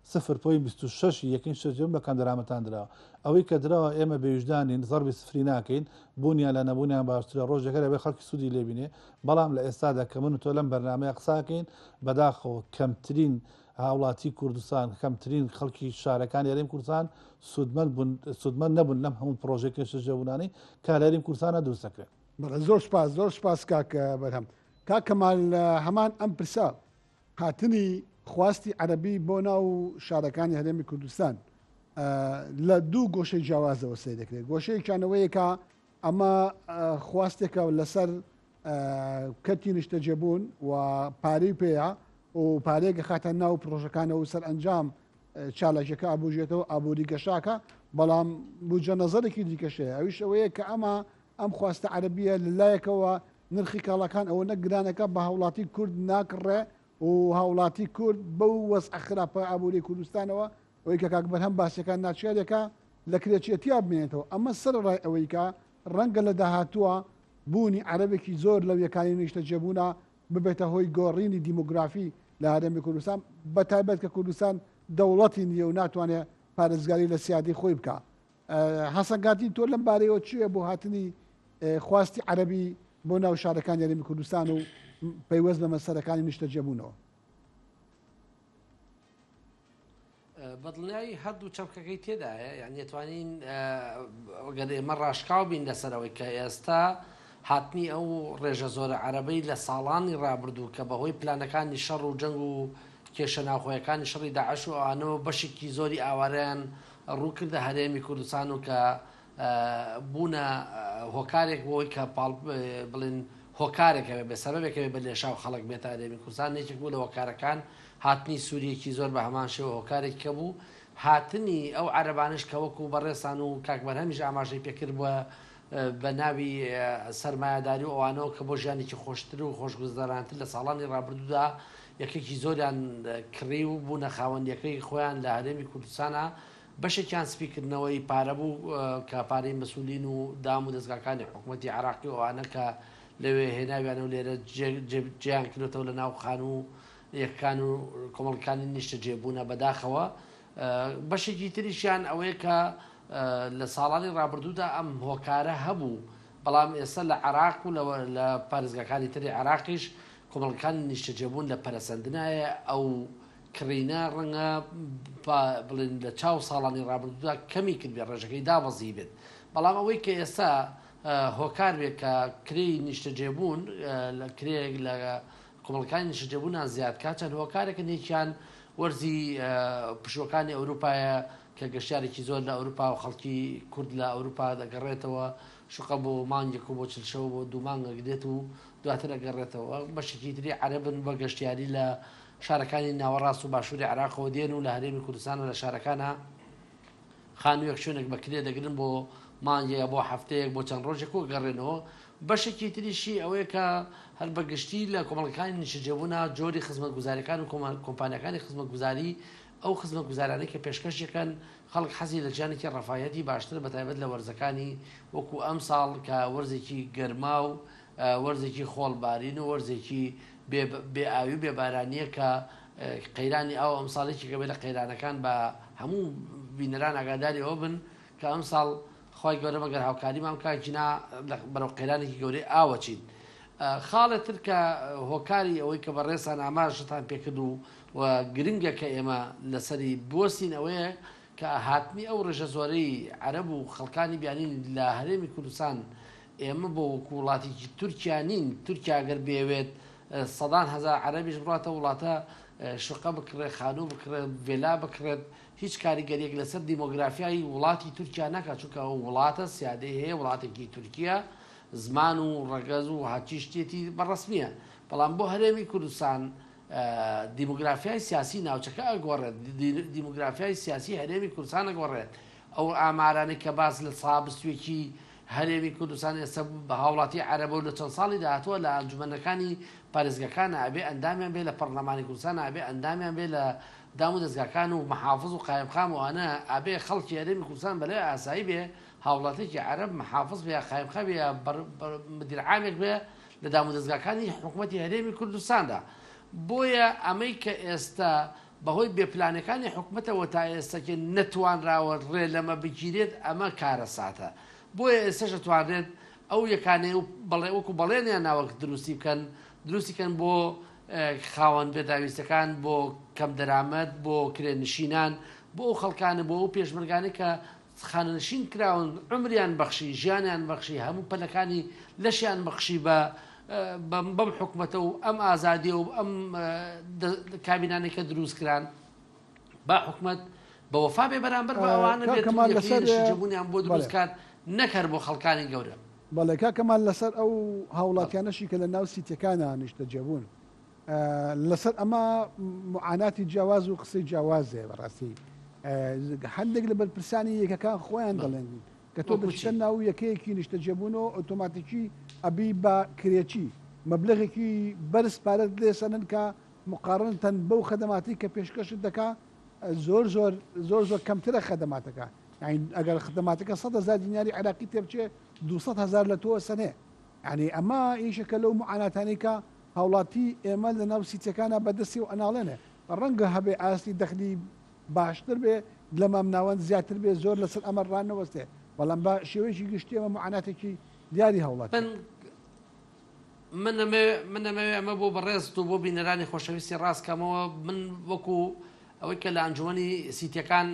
0.26 یەکین شەجێبوون بە کەم دەرامەتان دراوە ئەوەی کە درەوە ئێمە بێوجدانین زەربی سفری ناکەین بوونیان لە نەبوونیان باشترە ڕۆژێکە لەبێ خەڵکی سوودی لێبینێ بەڵام لە ئێستادا کە من و تۆ لەم بەرنامەیە قساکەین بەداخەوە کەمترین هاوڵاتی کوردستان کەمترین خەڵکی شارەکانی هەرێمی کوردستان سوودمەند نەبوون لەم هەموو پرۆژێکی شەجێبوونانی کە لە هەرێمی کوردستانە دروست دەکرێت. زۆر سپاس کاکە بەرهەم کاکەمال هەمان ئەم پرسا هاتنی خواستی عەرەبی بۆ ناو شارەکانی هەرێمی کوردستان لە دوو گۆشەی جیاوازەوە سەیر دەکرێت گۆشەیەکیانەوەیە کە ئەمە خواستێکە لەسەر کەتی نیشتە جێبوون و پارەی پێەیە و پارێکە خاتە ناو پرۆژەکانەوە و سەر ئەنجام چالەکەەکە ئابوژێتەوە ئابووری گەشاکە بەڵام بوجە نەزەرێکی دیکەشەیە ئەویش ئەوەیە کە ئەم خواستە عەرەبیە لەلایەکەوە نرخی کاڵەکان ئەوە نەگرانەکە بە هاوڵاتی کورد ناکڕێ و هاوڵاتی کورد بەو وەزع خراپە ئابووری کوردستانەوە ئەوەی کە کاک بەرهەم باسیەکان ناچێتێکە لە کرێچێتیا بمێنێتەوە ئەمە سەر ڕای ئەوەی کە ڕەنگە لە داهاتووە بوونی عەرەبێکی زۆر لەو یەکانی نیشتە جێبوونە ببێتە هۆی گۆڕینی دیموگرافی لە هەرێمی کوردستان بە تایبەت کە کوردستان دەوڵەتی نییە و ناتوانێت پارێزگاری لە سیادی خۆی بکە حەسەنگاتی تۆ لەم بارەیەوە چییە بۆ هاتنی خواستی عەرەبی بۆ ناو شارەکان یاریمی کوردستان و پەیوەست بە مەسەرەکانی نیشتە جێبوونەوە بەدڵنیایی هەردوو چەمکەکەی تێدایە یان دەتوانین ئەگەر ئێمە ڕاشکاو بین لەسەرەوەی کە ئێستا هاتنی ئەو ڕێژە زۆرە عەرەبەی لە ساڵانی ڕابردوو کە بەهۆی پلانەکانی شەڕ و جەنگ و کێشە ناوخۆیەکانی شەڕی داعش و ئەوانەوە بەشێکی زۆری ئاوارەیان ڕووکردە هەرێمی کوردستان و کە بوونە هۆکارێک بۆی کە بڵێن هۆکارێکەوە بێ سەبەبێکەوە بە لێشاو خەڵک بێتە هەرێمی کوردستان نێکێک بوو لە هۆکارەکان هاتنی سووریەکی زۆر بە هەمان شێوە هۆکارێک کە بوو هاتنی ئەو عەرەبانش کە وەکو بەڕێستان و کاک بەرهەمیش ئاماژەی پێکرد بووە بە ناوی سەرمایهداری و ئەوانەوە کە بۆ ژیانێکی خۆشتر و خۆشگوزەرانتر لە ساڵانی ڕابردوودا یەکێکی زۆریان کڕی و بوونە خاوەندیەکەی خۆیان لە هەرێمی کوردستانە بەشێکیان سپیکردنەوەی پارە بوو کە پارەی مەسئولین و دام و دەستگاکانی حکوومەتی عراقی و ئەوانە کە لەوێ هێناویانە و لێرە جیان کردێتەوە لە ناو خان و یەکان و کۆمەڵەکانی نیشتە جێبوونە بەداخەوە بەشێکی تریشیان ئەوەیە کە لە ساڵانی ڕابردوودا ئەم هۆکارە هەبوو بەڵام ئێستا لە عراق و لە پارێزگاکانی تری عراقیش کۆمەڵەکانی نیشتە جێبوون لە پەرەسەندنایە ئەو کڕینە ڕەنگە بڵێن لە چاو ساڵانی ڕابردوودا کەمی کرد بێ ڕێژەکەی دابەزی بێت بەڵام ئەوەی کە ئێستا هۆکار بێت کە کری نیشتە جێبوون لە کرێک لە کۆمەڵەکانی نیشتە جێبوونیان زیاد کاتەن هۆکارێکە نێکیان وەرزی پشوەکانی ئەوروپایە کە گەشتارێکی زۆر لە ئەوروپا و خەڵکی کورد لە ئەوروپا دەگەڕێتەوە شقە بۆ مانگێک و بۆ چلشەوە بۆ دوو مانگە دێت و دواتر ئەگەڕێتەوە بەشێکی تری عەرەبن بە گەشتیاری لە شارەکانی ناوەڕاست و باشووری عراقەوە دێن و لە هەرێمی کوردستان و لە شارەکانە خانوویەک شوێنێک بەکرێ دەگرن بۆ مانگەیە بۆ هەفتەیەک بۆ چەند ڕۆژێک و گەڕێنەوە بەشێکی تریشی ئەوەیە کە هەر بەگشتی لە کۆمەڵەکانی نیشتە جێبوونە جۆری خزمەتگوزاریەکان و کۆمپانیەکانی خزمەتگوزاری ئەو خزمەتگوزارانەی کە پێشکەشێکن خەڵک حەزی لە ژیانێکی ڕەفاهەتی باشتر بەتایبەت لە وەرزەکانی وەکو ئەم ساڵ کە وەرزێکی گەرما و وەرزێکی خۆڵبارین و وەرزێکی بێئاوی بێبارانیە کە قەیرانی ئەو ئەمساڵێکی کە بێت لە قەیرانەکان بە هەموو بینەران ئاگاداری ئەوە بن کە ئەم ساڵ خۆی گەورە بەگەر هاوکاریمان کاکینا بەرەو قەیرانێکی گەورەی ئاوەچین خاڵێتتر کە هۆکاری ئەوەی کە بەڕێستان ئاماژتان پێکرد و گرنگە کە ئێمە لەسەری بۆسین ئەوەیە کە هاتنی ئەو ڕێژە زۆرەی عەرەب و خەڵکانی بیانین لە هەرێمی کوردستان ئێمە بۆ وەکو وڵاتێکی تورکیا نین تورکیا گەر بێوێت سەدان هەزار عەرەبیش بڕاتە وڵاتە شقە بکرێت خانوو بکرێت ڤێلا بکرێت هیچ کاریگەریەک لەسەر دیمۆگرافیای وڵاتی تورکیا ناکات چونکە وڵاتە سیادەی هەیە وڵاتێکی تورکیا زمان و ڕەگەز و هاچی شتێتی بەڕەسمیە بەڵام بۆ هەرێمی کوردستان دیموگرافیای سیاسی ناوچەکە ئەگۆڕێت دیموگرافیای سیاسی هەرێمی کوردستان ئەگۆڕێت ئەو ئامارانێک کە باس لە سابستوێکی هەرێمی کوردستان ئێستا بە هاوڵاتی عەرەبە و لە چەند ساڵی داهاتووە لە ئەنجومەنەکانی پارێزگاکانە ئەبێ ئەندامیان بێ لە پەرلەمانی کوردستان ئەبێ ئەندامیان بێ لە دام و دەستگاکان و محافظ و قایمخام وانە ئەبێ خەڵکی هەرێمی کوردستان بەلای ئاسایی بێ هاوڵاتێکی عەرەب محافظ بێ قایمخام بێ مدیر عامێک بێ لە دام و دەستگاکانی حکوومەتی هەرێمی کوردستاندا بۆیە ئەمەی کە ئێستا بەهۆی بێپلانەکانی حکوومەتەوە تا ئێستاکە نەتوانراوە ڕێ لەمە بگیرێت ئەمە کارە ساتە بۆیە ئێستاش دەتوانرێت ئەو یەکانەی بەڵێ وەکو بەڵێنیان ناوەک دروستیکەن بۆ خاوەن بێداویستەکان بۆ کەم دەرامەت بۆ کرێنشینان بۆ ئەو خەڵکانە بۆ ئەو پێشمەرگانە کە خانەنشین کراون عمریان بەخشی ژیانیان بەخشی هەموو پەلەکانی لەشیان بەخشی بەم حکوومەتە و ئەم ئازادی و ئەم کابینانێکە دروست کران با حکوومەت بەوەفا بێ بەرامبەر بە ئەوانە بێت جبوونیان بۆ دروستکات نەکەر بۆ خەڵکانی گەورە. بەڵێ کاکەمان لەسەر ئەو هاوڵاتیانەشی کە لە ناو سیتەکانە نیشتە جێبوون لەسەر ئەمە معاناتی جیاواز و قسەی جیاوازێ بەڕاستی هەندێک لە بەرپرسانی یەکەکان خۆیان دەڵێن کە تۆ دەچتە ناو یەکەیەکی نیشتە جێبوونەوە ئۆتۆماتیکی ئەبی بە کرێکی مەبلغێکی بەرز پارەت لێسەنن کە مقارنتەن بەو خەدەماتی کە پێشکەشت دەکا زۆر زۆر زۆر زۆر کەمترە خەدەماتەکە ئەگەر خدماتەکە 100,000 دیناری عراقی تێبچێ 200,000 لە تۆ سنێ ینی ئەمە ئیشەکە لەو معاناتانی کە هاوڵاتی ئێمە لە ناو سیتەکانە بەدەستی و ئەناڵێنێ ڕەنگە هەبێ ئاستی دەخلی باشتر بێ لە مامناوەند زیاتر بێ زۆر لەسەر ئەمە ڕانەوەستێ بەڵام بە شێوەیەکی گشتی ئەمە معاناتێکی دیاری هەوڵات منەمەوێ ئەمە بۆ بەڕێست و بۆ بینەرانی خۆشەویستی ڕاستکەمەوە من وەکو ئەوەی کە لە ئەنجومەنی سیتیەکان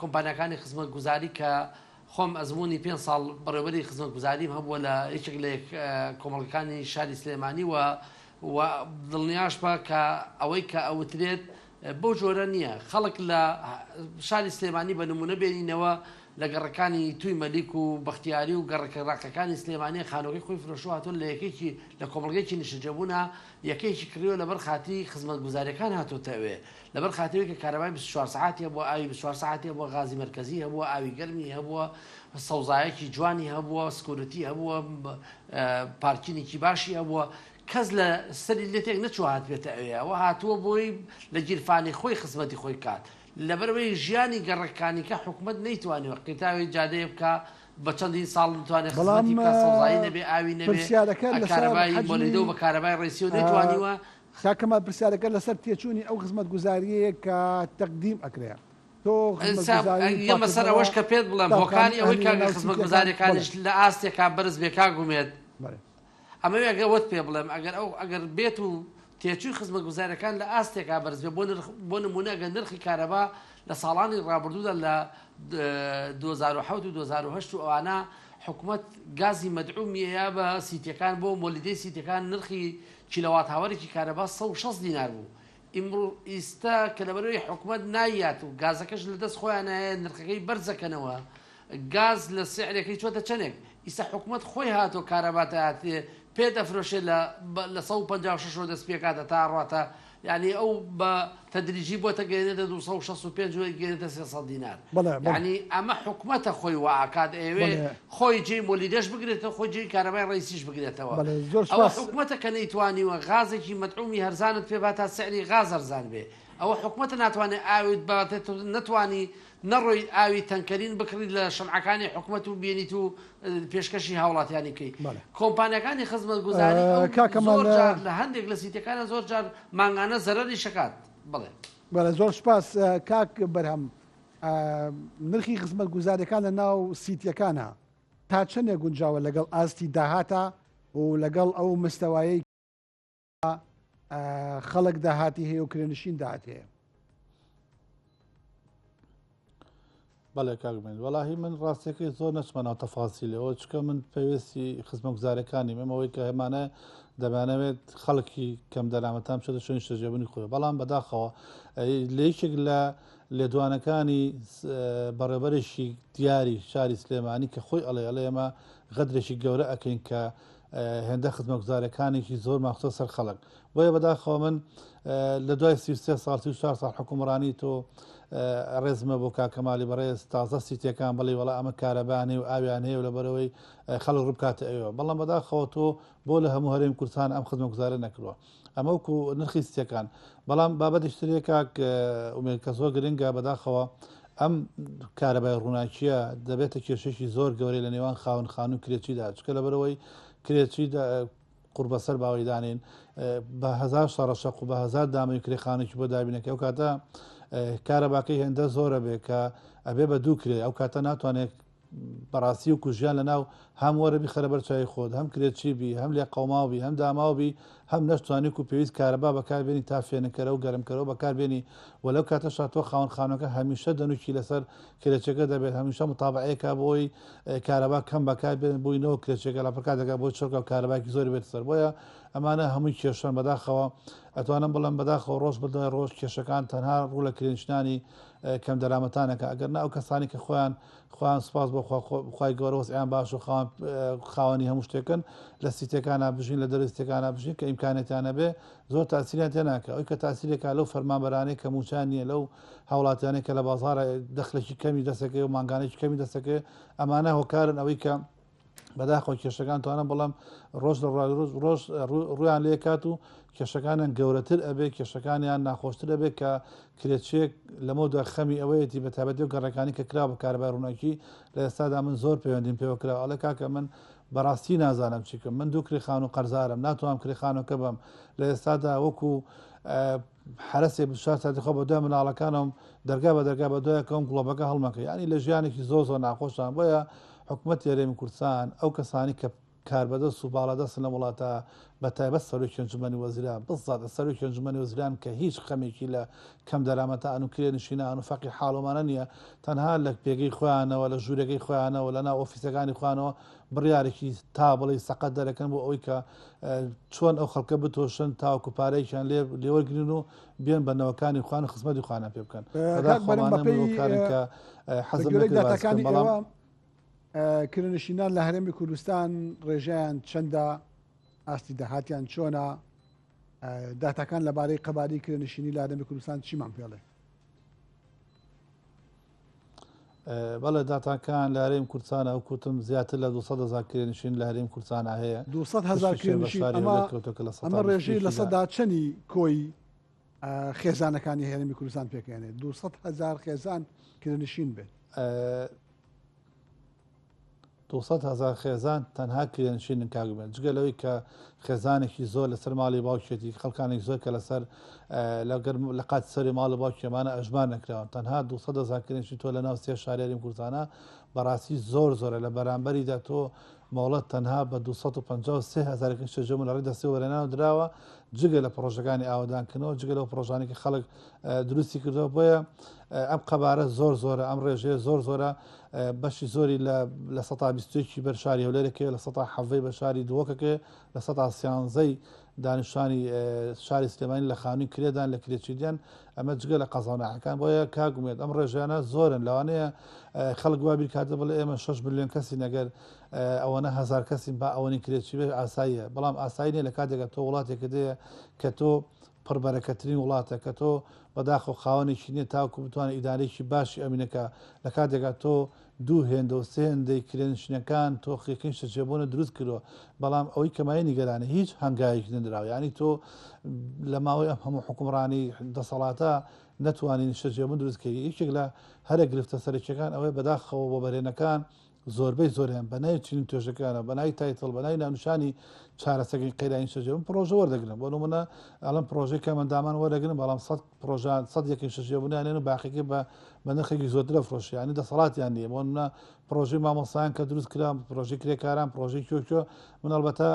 کۆمپانیەکانی خزمەت گوزاری کە خۆم ئەزمموی 5 ساڵ بەڕێوەری خزمەت گوزاریم هەبووە لە یەکێک لە کۆمەڵەکانی شاری سلێمانی و دڵنیاش بە کە ئەوەی کە ئەوترێت بۆ جۆرە نییە خەڵک لە شاری سلێمانی بە نمونە بێنینەوە لە گەڕەکانی توی مەلیک و بەختیاری و گەڕکەڕاکەکانی سلێمانی خانۆکەی خۆی فرۆشوهاتون لە یەکێکی لە کۆمەڵگەیەکی نیشتەجێبوونە یەکەیەکی کردووە لەبەر خاتی خزمەت گوزاریەکان هاتوۆتەوێ لەبەر خاتەوەی کە کارەبای 24 ساعتی بۆ ئاوی 24 ساعتی بۆ غازی مرکزی هەبووە ئاوی گەرمی هەبووە سەوزایەکی جوانی هەبووە سکورەتی هەبووە پارکینێکی باشی هەبووە کەس لە سەری لێ تێک نەچوە هات بێتە ئەوێ ئەوە هاتووە بۆی لە گیرفانی خۆی خزمەتی خۆی کات لەبەرەوەی ژیانی گەڕەکانی کە حکوومەت نەیتوانێت قیتاوی جادەیە بکە بە چەندین ساڵ نتوانێت خزمەتی بکە سەوزایی نەبێ ئاوی نەبێ کارەبای بۆلیدە و بە کارەبای ڕێسی و نەیتوانیوە خاکەمە پرسیارەکە لەسەر تێچوونی ئەو خزمەت گوزاریەیە کە تەقدیم ئەکرێ تۆ ئێمە سەر ئەوەش کە پێت بڵێم بۆکانی ئەوەی کاگە خزمەت گوزاریەکانش لە ئاستێکا بەرز بێکا گومێت ئەمە ئەگەوت پێ بڵێم ئەگەر بێت و تێچووی خزمەت گوزاریەکان لە ئاستێکا بەرز بێ بۆ نمونە ئەگەر نرخی کارەبا لە ساڵانی ڕابردوودا لە 2007 و 2010 و ئەوانە حکوومەت گازی مەدعومیە بە سیتیەکان بۆ مۆلیدەی سیتیەکان نرخی کیلۆوات هاوەرێکی کارەبا 160 دینار بوو ئیمڕۆ ئیستا کە لەبەرەوەی حکوومەت نایات و گازەکەش لە دەست خۆیان هەیە نرخەکەی بەرزەکەنەوە گاز لە سعرەکەی چۆتە چەندێک ئیستا حکوومەت خۆی هاتۆ کارەباتە هاتێ پێ دەفرۆشێت لە 156 دەست پێکاتە تا ڕاتە یعنی ئەو بە تەدریجی بۆتە گەێنێتە 265 گەێنێتە 300 دینار یعنی ئەمە حکوومەتە خۆی واکات ئێوێ خۆی جێی مۆلیدەش بگرێتەوە خۆی جێی کارەبای ڕیسیش بگرێتەوە ئەوە حکوومەتە کە نەیتوانیوە غازێکی مەدعومی هەرزانت پێ باتە سعری غاز هەرزان بێ ئەوە حکوومەتە ناتوانێت ئاویت باتێت نتوانی نەڕۆی ئاوی تەنکەرین بکڕیت لە شەمعەکانی حکوومەت و بێنیت و پێشکەشی هاوڵاتیانیکەی کۆمپانیەکانی خزمەت گوزاری لە هەندێک لە سیتەکانە زۆر جار مانگانە زەرەری شکات بەڵێ زۆر سپاس کاک بەرهەم نرخی خزمەت گوزاریەکان لە ناو سیتیەکانە تا چەندێک گونجاوە لەگەڵ ئاستی داهاتە و لەگەڵ ئەو مستەوایی خەڵک داهاتی هەیە و کرێنشین داهات هەیە بەڵێ کاکبێن وەڵاهی من ڕاستەکەی زۆر نەچمەنەوە تەفاسیلەوە چکە من پێویستی خزمەت گوزاریەکانی مەمەوەی کە هەمانە دەمانەوێت خەڵکی کەم دەرامەتان بچێتە شوێنی شتەجێبوونی خۆی بەڵام بەداخەوە لە یەکێک لە لێدوانەکانی بەڕێبەرێکی دیاری شاری سلێمانی کە خۆی ئەڵێ ئەمە غەدرێکی گەورە ئەکەین کە هێندە خزمەت گوزاریەکانێکی زۆر ماخۆ سەر خەڵک بۆیە بەداخەوە من لە دوای 33 ساڵ 34 ساڵ حکومڕانی تۆ ڕێزمە بۆ کاکەمالی بەڕێز تازە سیتیەکان بڵێ وەڵا ئەمە کارەبانێ و ئاویان هەیە و لەبەرەوەی خەڵک ڕووبکاتە ئەوە بەڵام بەداخەوە تۆ بۆ لە هەموو هەرێمی کوردستان ئەم خزمەت گوزارە نەکردووە ئەمە وەکو نرخی سیتیەکان بەڵام بابەتیشترێک کاک کە زۆر گرنگە بەداخەوە ئەم کارەبای ڕووناکیە دەبێتە کێشەی زۆر گەورەی لە نێوان خاون خان و کرێچیدا چکە لەبەرەوەی کرێچی قوربەسەر باوەی دانین بە 1000 شەڕەشەق و بە 1000 دامەی کرێخانێکی بۆ دابینەکە ئەو کاتە کارەباکەی هێندە زۆرە بێ کە ئەبێ بە دوو کرێ ئەو کاتە ناتوانێت بەڕاستی و کوژیان لەناو هەم وەرەبی خەرە بەرچای خۆت هەم کرێچیبی هەم لێ قەوماوبی هەم داماوبی هەم نەشتوانێت و پێویست کارەبا بەکاربێنی تا فێنکەرە و گەرمکەرەوە بەکاربێنی وەلەو کاتە شاتۆ خاوەن خانەکە هەمیشە دەنوکی لەسەر کرێچەکە دەبێت هەمیشە متابعەیەکە بۆی کارەبا کەم بەکاربێن بووینەوە کرێچەکە لە پڕکات دەکات بۆ چۆکە و کارەباکی زۆری بێت سەر بۆیە ئەمانە هەمووی کێشەن بەداخەوە ئەتوانم بڵم بەداخەوە ڕۆژ بدە ڕۆژ کێشەکان تەنها ڕوو لە کرێنشتانی کەم دەرامەتانەکە ئەگەر ئەو کەسانی کە خۆیان سپاس بۆ خی گەورە وەسییان باش و خاوەنی هەموو شتێکن لە سیتەکان بژین لە دەرستەکان بژین کە ئیمکانێتیانە بێ زۆر تاسیریان تێناکە ئەوی کە تاسیرێکا لەو فەرمانبەرانەی کە موچان نیە لەو هاوڵاتیانەی کە لە بازارە دەخلێکی کەمی دەسەکەی و ماگانێکی کەمی دەسەکەی ئەمانە هۆکارن ئەوەی کە بەداخۆ کێشەکان توانە بەڵام ڕۆژ لە ڕۆژ ڕویان لێ کات و کێشەکانیان گەورەتر ئەبێ کێشەکانیان ناخۆشتر ئەبێت کە کرێچێک لەمەدا خەمی ئەوەیەتی بە تابەتی و گەڕەکانی کە کرا بە کارەبای ڕووناکی لە ئێستادا من زۆر پەیوەندیم پێوە کرا ئەڵێ کاکە من بەڕاستی نازانم چیکەم من دوو کرێخان و قەرزارم ناتوانم کرێخانەکە بم لە ئێستادا وەکو حرەسێ بشار ساتیخۆ بە دوای مناڵەکانم دەرگا بە دەرگا بە دوایەکەم گوڵۆبەکە هەڵمەکە ینی لە ژیانێکی زۆر زۆر ناخۆشان بۆیە حکوومەت یاریێمی کوردستان ئەو کەسانی کە کاربەدەست و باڵادەستن لە وڵاتە بە تایبەت سەرۆکی ئەنجومەنی وەزیران بزات سەرۆکی ئەنجومەنی وەزیران کە هیچ خەمێکی لە کەم دەرامەتان و کرێنشینان و فەقی حاڵۆمانە نییە تەنها لە پێگەی خۆیانەوە لە ژوورەکەی خۆیانەوە لە ناو ئۆفیسەکانی خوانەوە بڕیارێکی تا بڵی سەقەت دەرەکەن بۆ ئەوەی کە چۆن ئەو خەڵکە بتۆشن تاوەکو پارەیەکیان لێوەرگرن و بێن بەنەوەکانی خوان و خزمەتی خوانە پێ بکەن کە حەزەکانی بەڵام کرێنشینان لە هەرێمی کوردستان ڕێژیان چەندە ئاستی داهاتیان چۆنە داتاکان لەبارەی قەباری کرێنشینی لە هەرێمی کوردستان چیمان پێڵێ؟ بەڵێ داتاکان لە هەرێمی کوردستانە ئەو کوتم زیاتر لە 200,000 کرێنشین لە هەرێمی کوردستانە هەیە 200,000 کرێنشین ئەمە ڕێژەی لە سەدا چەندی کۆی خێزانەکانی هەرێمی کوردستان پێکێنێت 200,000 خێزان کرێنشین بێت 200,000 خێزان تەنها کرێنشینن کاگوێن جگە لەوەی کە خێزانێکی زۆر لەسەر ماڵی باوکێتی خەڵکانێک زۆر کە لەسەر لە قات سەری ماڵی باوکێمانە ئەژمان نەکراون تەنها 200,000 کرێنشین تۆ لە ناو سێ شارێریم کوردستانە بەڕاستی زۆر زۆرە لە بەرامبەریدا تۆ مۆڵەت تەنها بە 253,000 شەجەم لە ڕێی دەستی وەرەناو درراوە جگە لە پرۆژەکانی ئاودانکردنەوە جگە لەو پرۆژانی کە خەڵک دروستی کردەوە بۆیە ئەم قەبارە زۆر زۆرە ئەم ڕێژەیە زۆر زۆرە بەشی زۆری لە 120 بەر شاری هەولێرەکە لە 170 بە شاری دووەکەکە لە 113 دانیشتوانی شاری سلێمانی لە خانووی کرێدان لە کرێچیدیان ئەمە جگە لە قەزاوناحەکان بۆیە کاگومێت ئەم ڕێژیانە زۆرن لەوانەیە خەڵک وا بیرکاتە بڵێ ئێمە 6 ملیۆن کەسی نەگەر ئەوەنە هزار کەسین با ئەوەی کرێکی بێ ئاساییە بەڵام ئاسایی نیە لە کاتێکە تۆ وڵاتێکە دەیە کە تۆ پڕبەرەکەترین وڵاتە کە تۆ بەداخۆ خاوەنێکی نییە تاوکو بتوانێت ئیدارێکی باشی ئەمینەکە لە کاتێکا تۆ دوو هێندە و سێ هێندەی کرێنشینەکان تۆ خێکین شەجێبوونە دروست کردووە بەڵام ئەوەی کەمای نیگەرانە هیچ هەنگایەکی نەدراوە ینی تۆ لە ماوەی ئەم هەموو حکومڕانی دەسەڵاتە نەتوانین شەجێبوون دروستکەی یەکێک لە هەرە گرفتە سەرچەکان ئەوەی بەداخەوە بۆ بەرێنەکان زۆربەی زۆریان بەنای چین توێژەکانە بەنای تایتڵ بەنای ناونشانی چارەسەکەی قەیداین شەجێبوون پرۆژە وەردەگرن بۆ نمونە ئەڵم پرۆژەی کە مندامان وەرەگرن بەڵام 100 پرۆژان 100 شەجێبوونیانێن و باقیەکە بە نرخێکی زۆرترە فرۆشیانی دەسەڵاتیان نیە بۆ منە پرۆژەی مامۆسایان کە دروست کرا پرۆژەی کرێکاران پرۆژەی کۆکۆ من ئەلبەتە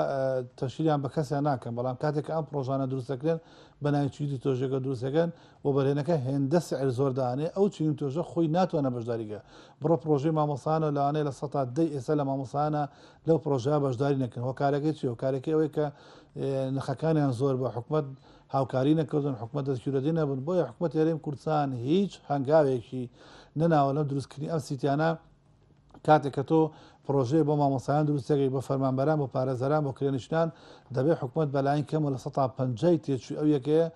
تەشیریان بە کەسیان ناکەم بەڵام کاتێک ئەم پرۆژانە دروستەکرێن بەناوی تۆژێکە دروستەکەن بۆ بەرهێنەکە هێندە سعر زۆردانێ ئەو چین تۆژە خۆی ناتوانە بەشداریگە بڕۆ پرۆژەی مامۆسانە لەوانەیە لە 100 ئێستا لە مامۆسانە لەو پرۆژە بەشداری نەکەن هۆکارەکەی چی هۆکارەکەی ئەوەی کە نرخەکانیان زۆر بە حکوومەت هاوکاری نەکردن حکوومەت دەستگیرەتی نەبوون بۆیە حکوومەت هەرێمی کوردستان هیچ هەنگاوێکی نەناوە لە دروستکردنی ئەم سیتیانە کاتێک کە تۆ پرۆژەی بۆ مامۆسایان دروستەکەی بۆ فەرمانبەران بۆ پارێزەران بۆ کرێنشتان دەبێت حکوومەت بەلایەن کەم لە 150 تێچووی ئەو یەکەیە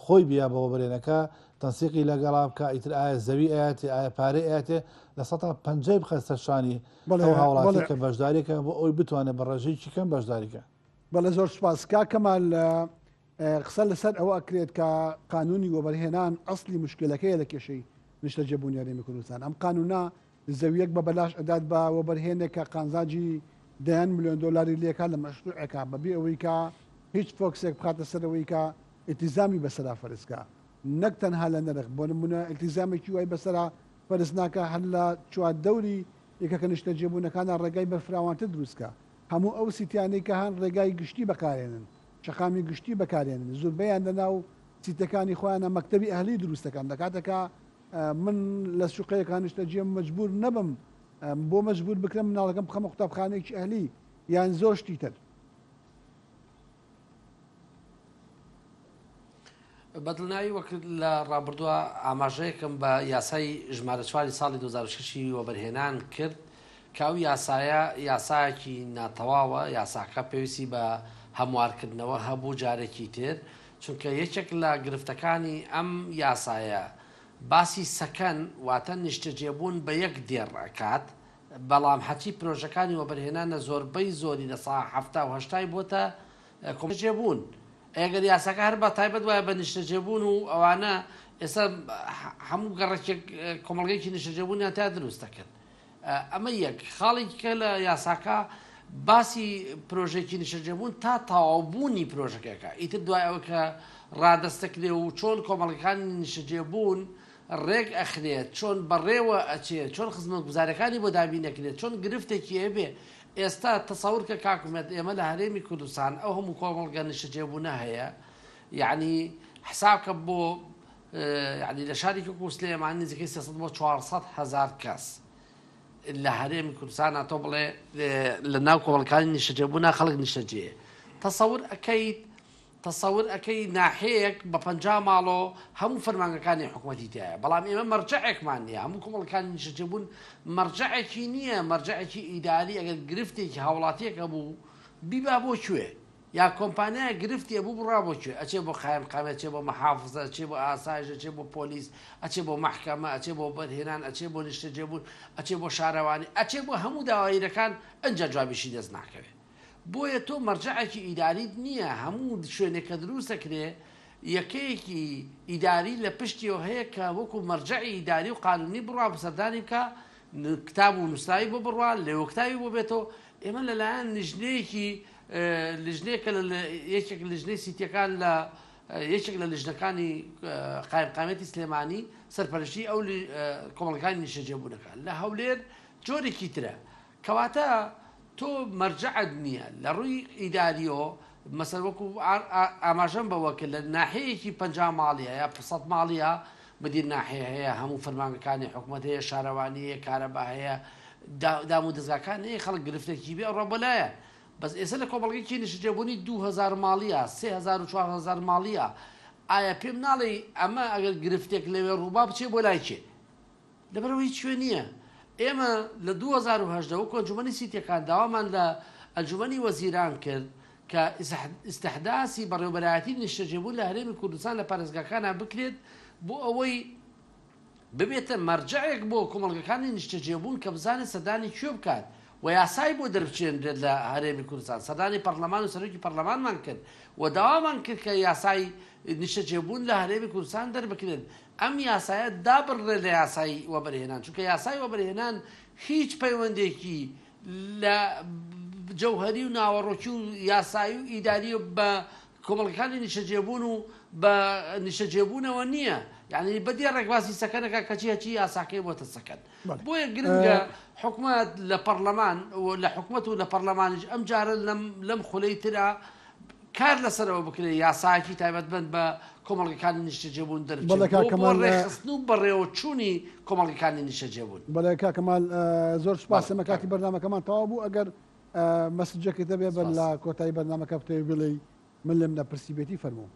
خۆی بیا بەوە برێنەکە تەنسیقی لەگەڵا بکە ئیتر ئایا زەوی ئاەتی ئایا پارەی ئاەتێ لە 150 بخەستە شانی ئەو هاوڵاتی کە بەشداریکە بۆ ئەوی بتوانێت بە ڕێژەیەکی کەم بەشداریکە. بەڵێ زۆر سپاس کاکەمال قسە لەسەر ئەوە ئەکرێت کە قانونی وەبەرهێنان ئەسلی مشکلەکەیە لە کێشەی نیشتەجێبوونی هەرێمی کوردستان ئەم قانونا زەویەک بە بەلاش ئەدات بە وەبەرهێنێک کە قانزاجی $10 ملیۆن لێکا لە مەشروعەکە بەبێ ئەوەی کە هیچ فۆکسێک بخاتە سەرەوەی کە ئیلتیزامی بەسەرا فەرزکە نەک تەنها لە نرخ بۆ نمونە ئیلتیزامێکی وای بەسەرا فەرز ناکە هەر لە چوار دەوری یەکەکە نیشتەجێبوونەکانە ڕێگای بەرفراوانتر دروستکە هەموو ئەو سیتیانەی کە هەن ڕێگای گشتی بەکارێنن شەقامی گشتی بەکارێنن زۆربەیان لەناو سیتەکانی خۆیانە مەکتەبی ئەهلی دروستەکان دەکاتەکە من لە سوقەیەکان نیشتەجێم مەجبور نەبم بۆ مەجبور بکرم مناڵەکەم بخەمە قوتابخانەیەکی ئەهلی یان زۆر شتی تر بەدڵناوی وەک لە ڕابردووە ئاماژەیەکم بە یاسای ژمارە 4 ساڵی 2006 وەبەرهێنان کرد کاو یاسایە یاسایەکی ناتەواوە یاساکە پێویستی بە هەموارکردنەوە هەبوو جارێکی تر چونکە یەکێک لە گرفتەکانی ئەم یاسایە باسی سەکەن واتە نیشتەجێبوون بە یەک دێڕکات بەڵام حەچی پرۆژەکانی وەبەرهێنانە زۆربەی زۆری لە سا 1970 بۆتە کۆمەڵجێبوون ئەگەر یاساکە هەر بە تایبەت وایە بە نیشتەجێبوون و ئەوانە ئێستا هەموو گەڕێکێک کۆمەڵگەیەکی نیشتەجێبوونیان تا دروست دەکەن ئەمە یەک خاڵێکە لە یاساکە باسی پرۆژێکی نیشتەجێبوون تا تەواوبوونی پرۆژەکەەکە ئیتر دوای ئەوە کە ڕادەستەکرێ و چۆن کۆمەڵەکانی نیشتەجێبوون ڕێک ئەخرێت چۆن بەڕێوە ئەچێت چۆن خزمەت گوزارەکانی بۆ دابین نەکرێت چۆن گرفتێکی هەبێ ئێستا تەسەور کە کاکومێت ئێمە لە هەرێمی کوردستان ئەو هەموو کۆمەڵگە نیشتەجێبوونە هەیە یعنی حسابکە بۆ یعنی لە شارێکی وەکو سلێمان نزیکەی 300 بۆ 400 هەزار کەس لە هەرێمی کوردستان تۆ بڵێ لە ناو کۆمەڵەکانی نیشتەجێبوونە خەڵک نیشتەجێ تەسەور ئەەکەی ناحەیەک بە 50 ماڵۆ هەموو فەرمانگەکانی حکوومەتی تایە بەڵام ئێمە مەرجەعێکمان نییە هەموو کۆمەڵەکانی نیشتەجێبوون مەرجەعێکی نییە مەرجەعێکی ئیداری ئەگەر گرفتێکی هاوڵاتیەکە بوو بیبا بۆ کوێ یا کۆمپانیای گرفتی بوو بڕا بۆ کوێ ئەچێ بۆ خایم قامێت ئەچێ بۆ مەحافزە ئەچێ بۆ ئاسایش ئەچێ بۆ پۆلیس ئەچێ بۆ مەحکەمە ئەچێ بۆ بەرهێنان ئەچێ بۆ نیشتەجێبوون ئەچێ بۆ شارەوانی ئەچێ بۆ هەموو داواییرەکان ئەنجا جوابیشی دەست ناکەوێت بۆیە تۆ مەرجەعێکی ئیداریت نییە هەموو شوێنێکە دروست دەکرێ یەکەیەکی ئیداری لە پشتیەوە هەیە کە وەکو مەرجەعی ئیداری و قانونی بڕوا بەسەردانی بکە کتاب و نووسایی بۆ بڕوا لێوەکتاوی بۆ بێتەوە ئێمە لەلایەن لیژنەیەکی لیژنەیەکە یەکێک لیژنەی سیتیەکان لە یەکێک لە لیژنەکانی قایمقامەتی سلێمانی سەرپەرشتی ئەو کۆمەڵەکانی نیشتەجێبوونەکە لە هەولێر جۆرێکی ترە کەواتە تۆ مەرجەعت نییە لە ڕووی ئیداریۆ مەسەر وەکو ئاماژەم بەوەکە لە ناحەیەکی 50 ماڵیە یا 100 ماڵیە بدیر ناحەیە هەیە هەموو فەرمانگەکانی حکوومەت هەیە شارەوانی هەیە کارەبا هەیە دام و دەستگاکان هەیە خەڵک گرفتێکی بێ ڕۆبەلایە بەس ئێستا لە کۆمەڵگەیەکی نیشتەجێبوونی 2000 ماڵیە 3000 و 4000 ماڵیە ئایا پێم ناڵێ ئەمە ئەگەر گرفتێک لەوێ ڕووبا بچێ بۆ لای چێ لەبەرەوە هیچ شوێ نییە ئێمە لە 2010 کۆنجومەنی سیتیەکان داوامان لە ئەنجومەنی وەزیران کرد کە ئیستحداسی بەڕێوەبەرایەتی نیشتەجێبوون لە هەرێمی کوردستان لە پارێزگاکانە بکرێت بۆ ئەوەی ببێتە مەرجەعێک بۆ کۆمەڵگەکانی نیشتەجێبوون کە بزانێت سەردانی کوێ بکات و یاسای بۆ دەربچێنرێت لە هەرێمی کوردستان سەردانی پەرلەمان و سەرۆکی پەرلەمانمان کرد و داوامان کرد کە یاسای نیشتەجێبوون لە هەرێمی کوردستان دەربکرێت ئەم یاسایە دابڕێ لە یاسای وەبەرهێنان چونکە یاسای وەبەرهێنان هیچ پەیوەندێکی لە جەوهەری و ناوەڕۆکی و یاسایی و ئیداری و بە کۆمەڵگەکانی نیشتەجێبوون و بە نیشتەجێبوونەوە نییە یعنی بەدی ڕێکباسی سەکەنەکە کەچی هەچی یاساکەی بۆتە سەکەن بۆیە گرنگە حکوومەت لە پەرلەمان لە حکوومەت و لە پەرلەمانیش ئەم جارە لەم خولەی ترا کار لەسەرەوە بکرێت یاساکی تایبەتمەند بە کۆمەڵگەکانی نیشتەجێبوون دەربچێت بۆ ڕێخستن و بەڕێوە چوونی کۆمەڵگەکانی نیشتەجێبوون بەڵێ کاکەمال زۆر سوپاس ئێمە کاتی بەرنامەکەمان تەواو بوو ئەگەر مەسجێکی دەبێ بەر لە کۆتایی بەرنامەکە بتەوێ بڵێ من لێم نەپرسی بێتی فەرموو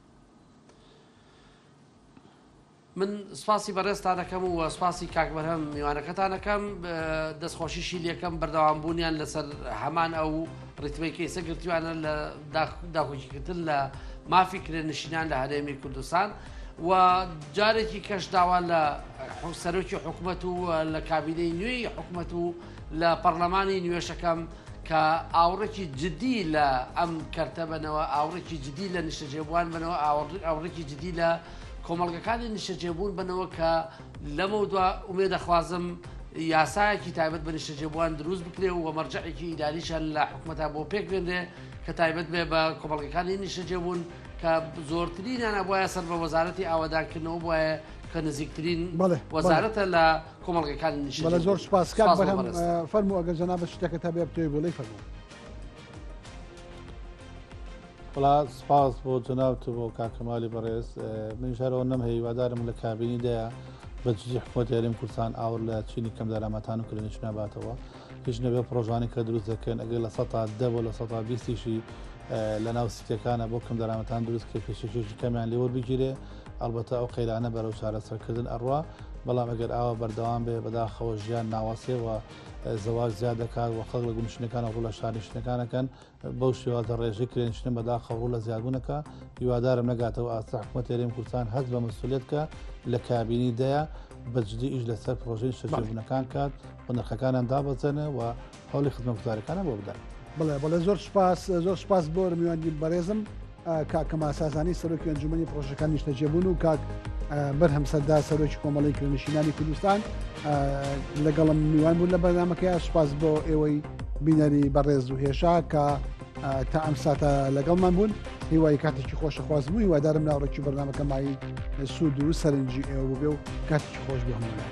من سپاسی بەڕێستان دەکەم و سپاسی کاکبەرهەم میوانەکەتانەکەم دەستخۆشیشی لێکەم بەردەوامبوونیان لەسەر هەمان ئەو ڕیتمەی کەیسە گرتوانە لە داخۆشیکردن لە مافی کرێنشینان لە هەرێمی کوردستان و جارێکی کەش داوا لە سەرۆکی حکوومەت و لە کابینەی نوێی حکوومەت و لە پەرلەمانی نوێشەکەم کە ئاوڕێکی جدی لە ئەم کەرتە بنەوە ئاوڕێکی جدی لە نیشتەجێبووان بنەوە ئاوڕێکی جدی لە کۆمەڵگەکانی نیشتەجێبوون بنەوە کە لەمە دووە ئومێ دەخوازم یاسایەکی تایبەت بە نیشتەجێبووان دروست بکرێ و مەرجەعێکی ئیداریشان لە حکوومەتە بۆ پێکوێنرێ کە تایبەت بێ بە کۆمەڵگەکانی نیشتەجێبوون کە زۆرترینیان بواە سەر بە وەزارەتی ئاوادانکردنەوە بواە کە نزیکترین وەزارەتە لە کۆمەڵگەکانی نیشتەجێبوون. زۆر سوپاس کاکبەرهەم فەرموو ئەگەر جەنابەت شتێکە تا بێ بتوێ بۆ لەی فەرموو. وڵا سپاس بۆ جەنابەت و بۆ کاکەمالی بەڕێز من شارەوە نەم هیوادارم لە کابینیدایە بەجددی حکوومەتی هەرێمی کوردستان ئاور لە چینی کەم دەرامەتان و کرێنش ناباتەوە هیچ نەبێ پرۆژانی کە دروست دەکەن ئەگەر لە 10 بۆ لە 120 لە ناو سیتەکانە بۆ کەم دەرامەتان دروست کە پێشکەشێکی کەمیان لێوەربگیرێ ئەلبەتە ئەو قەیرانە بەرەو چارەسەرکردن ئەڕوا بەڵام ئەگەر ئاوە بەردەوام بێ بەداخەوە ژیان ناوەسێەوە زەواج زیاد دەکات و خەڵک لە گونشتەکان ڕوو لە شانیشتەکانەکەن بەو شێوازە ڕێژەی کرێنشتن بەداخە ڕوو لە زیادبوونەکە هیوادارم نەگاتەوە ئاستا حکوومەت هێرێمی کوردستان هەست بە مەسئولیتکە لە کابینی دەیە بەجددی ئیش لەسەر پرۆژەی شەجێبوونەکان کات و نرخەکانیان دابەزێنە و هەوڵی خزمەتگوزاریەکانە بۆ بدەن. بڵێ زۆر سپاس بۆ میواندی بەڕێزم کاکەما سازانی سەرۆکی ئەنجومەنی پرۆژەکان نیشتەجێبوون و کاک بەرهەم سەردا سەرۆکی کۆمەڵی کرێنشینانی کوردستان لەگەڵم میوان بوون لە بەرنامەکەی سپاس بۆ ئێوەی بینەری بەڕێز و هێشا کە تا ئەم ساتە لەگەڵمان بوون هیوای کاتێکی خۆشەخواست بوو هیوادارم ناوڕێکی بەرنامەکە مای سوود و سەرنجی ئێوە بێ و کاتێکی خۆش بۆ هەموو.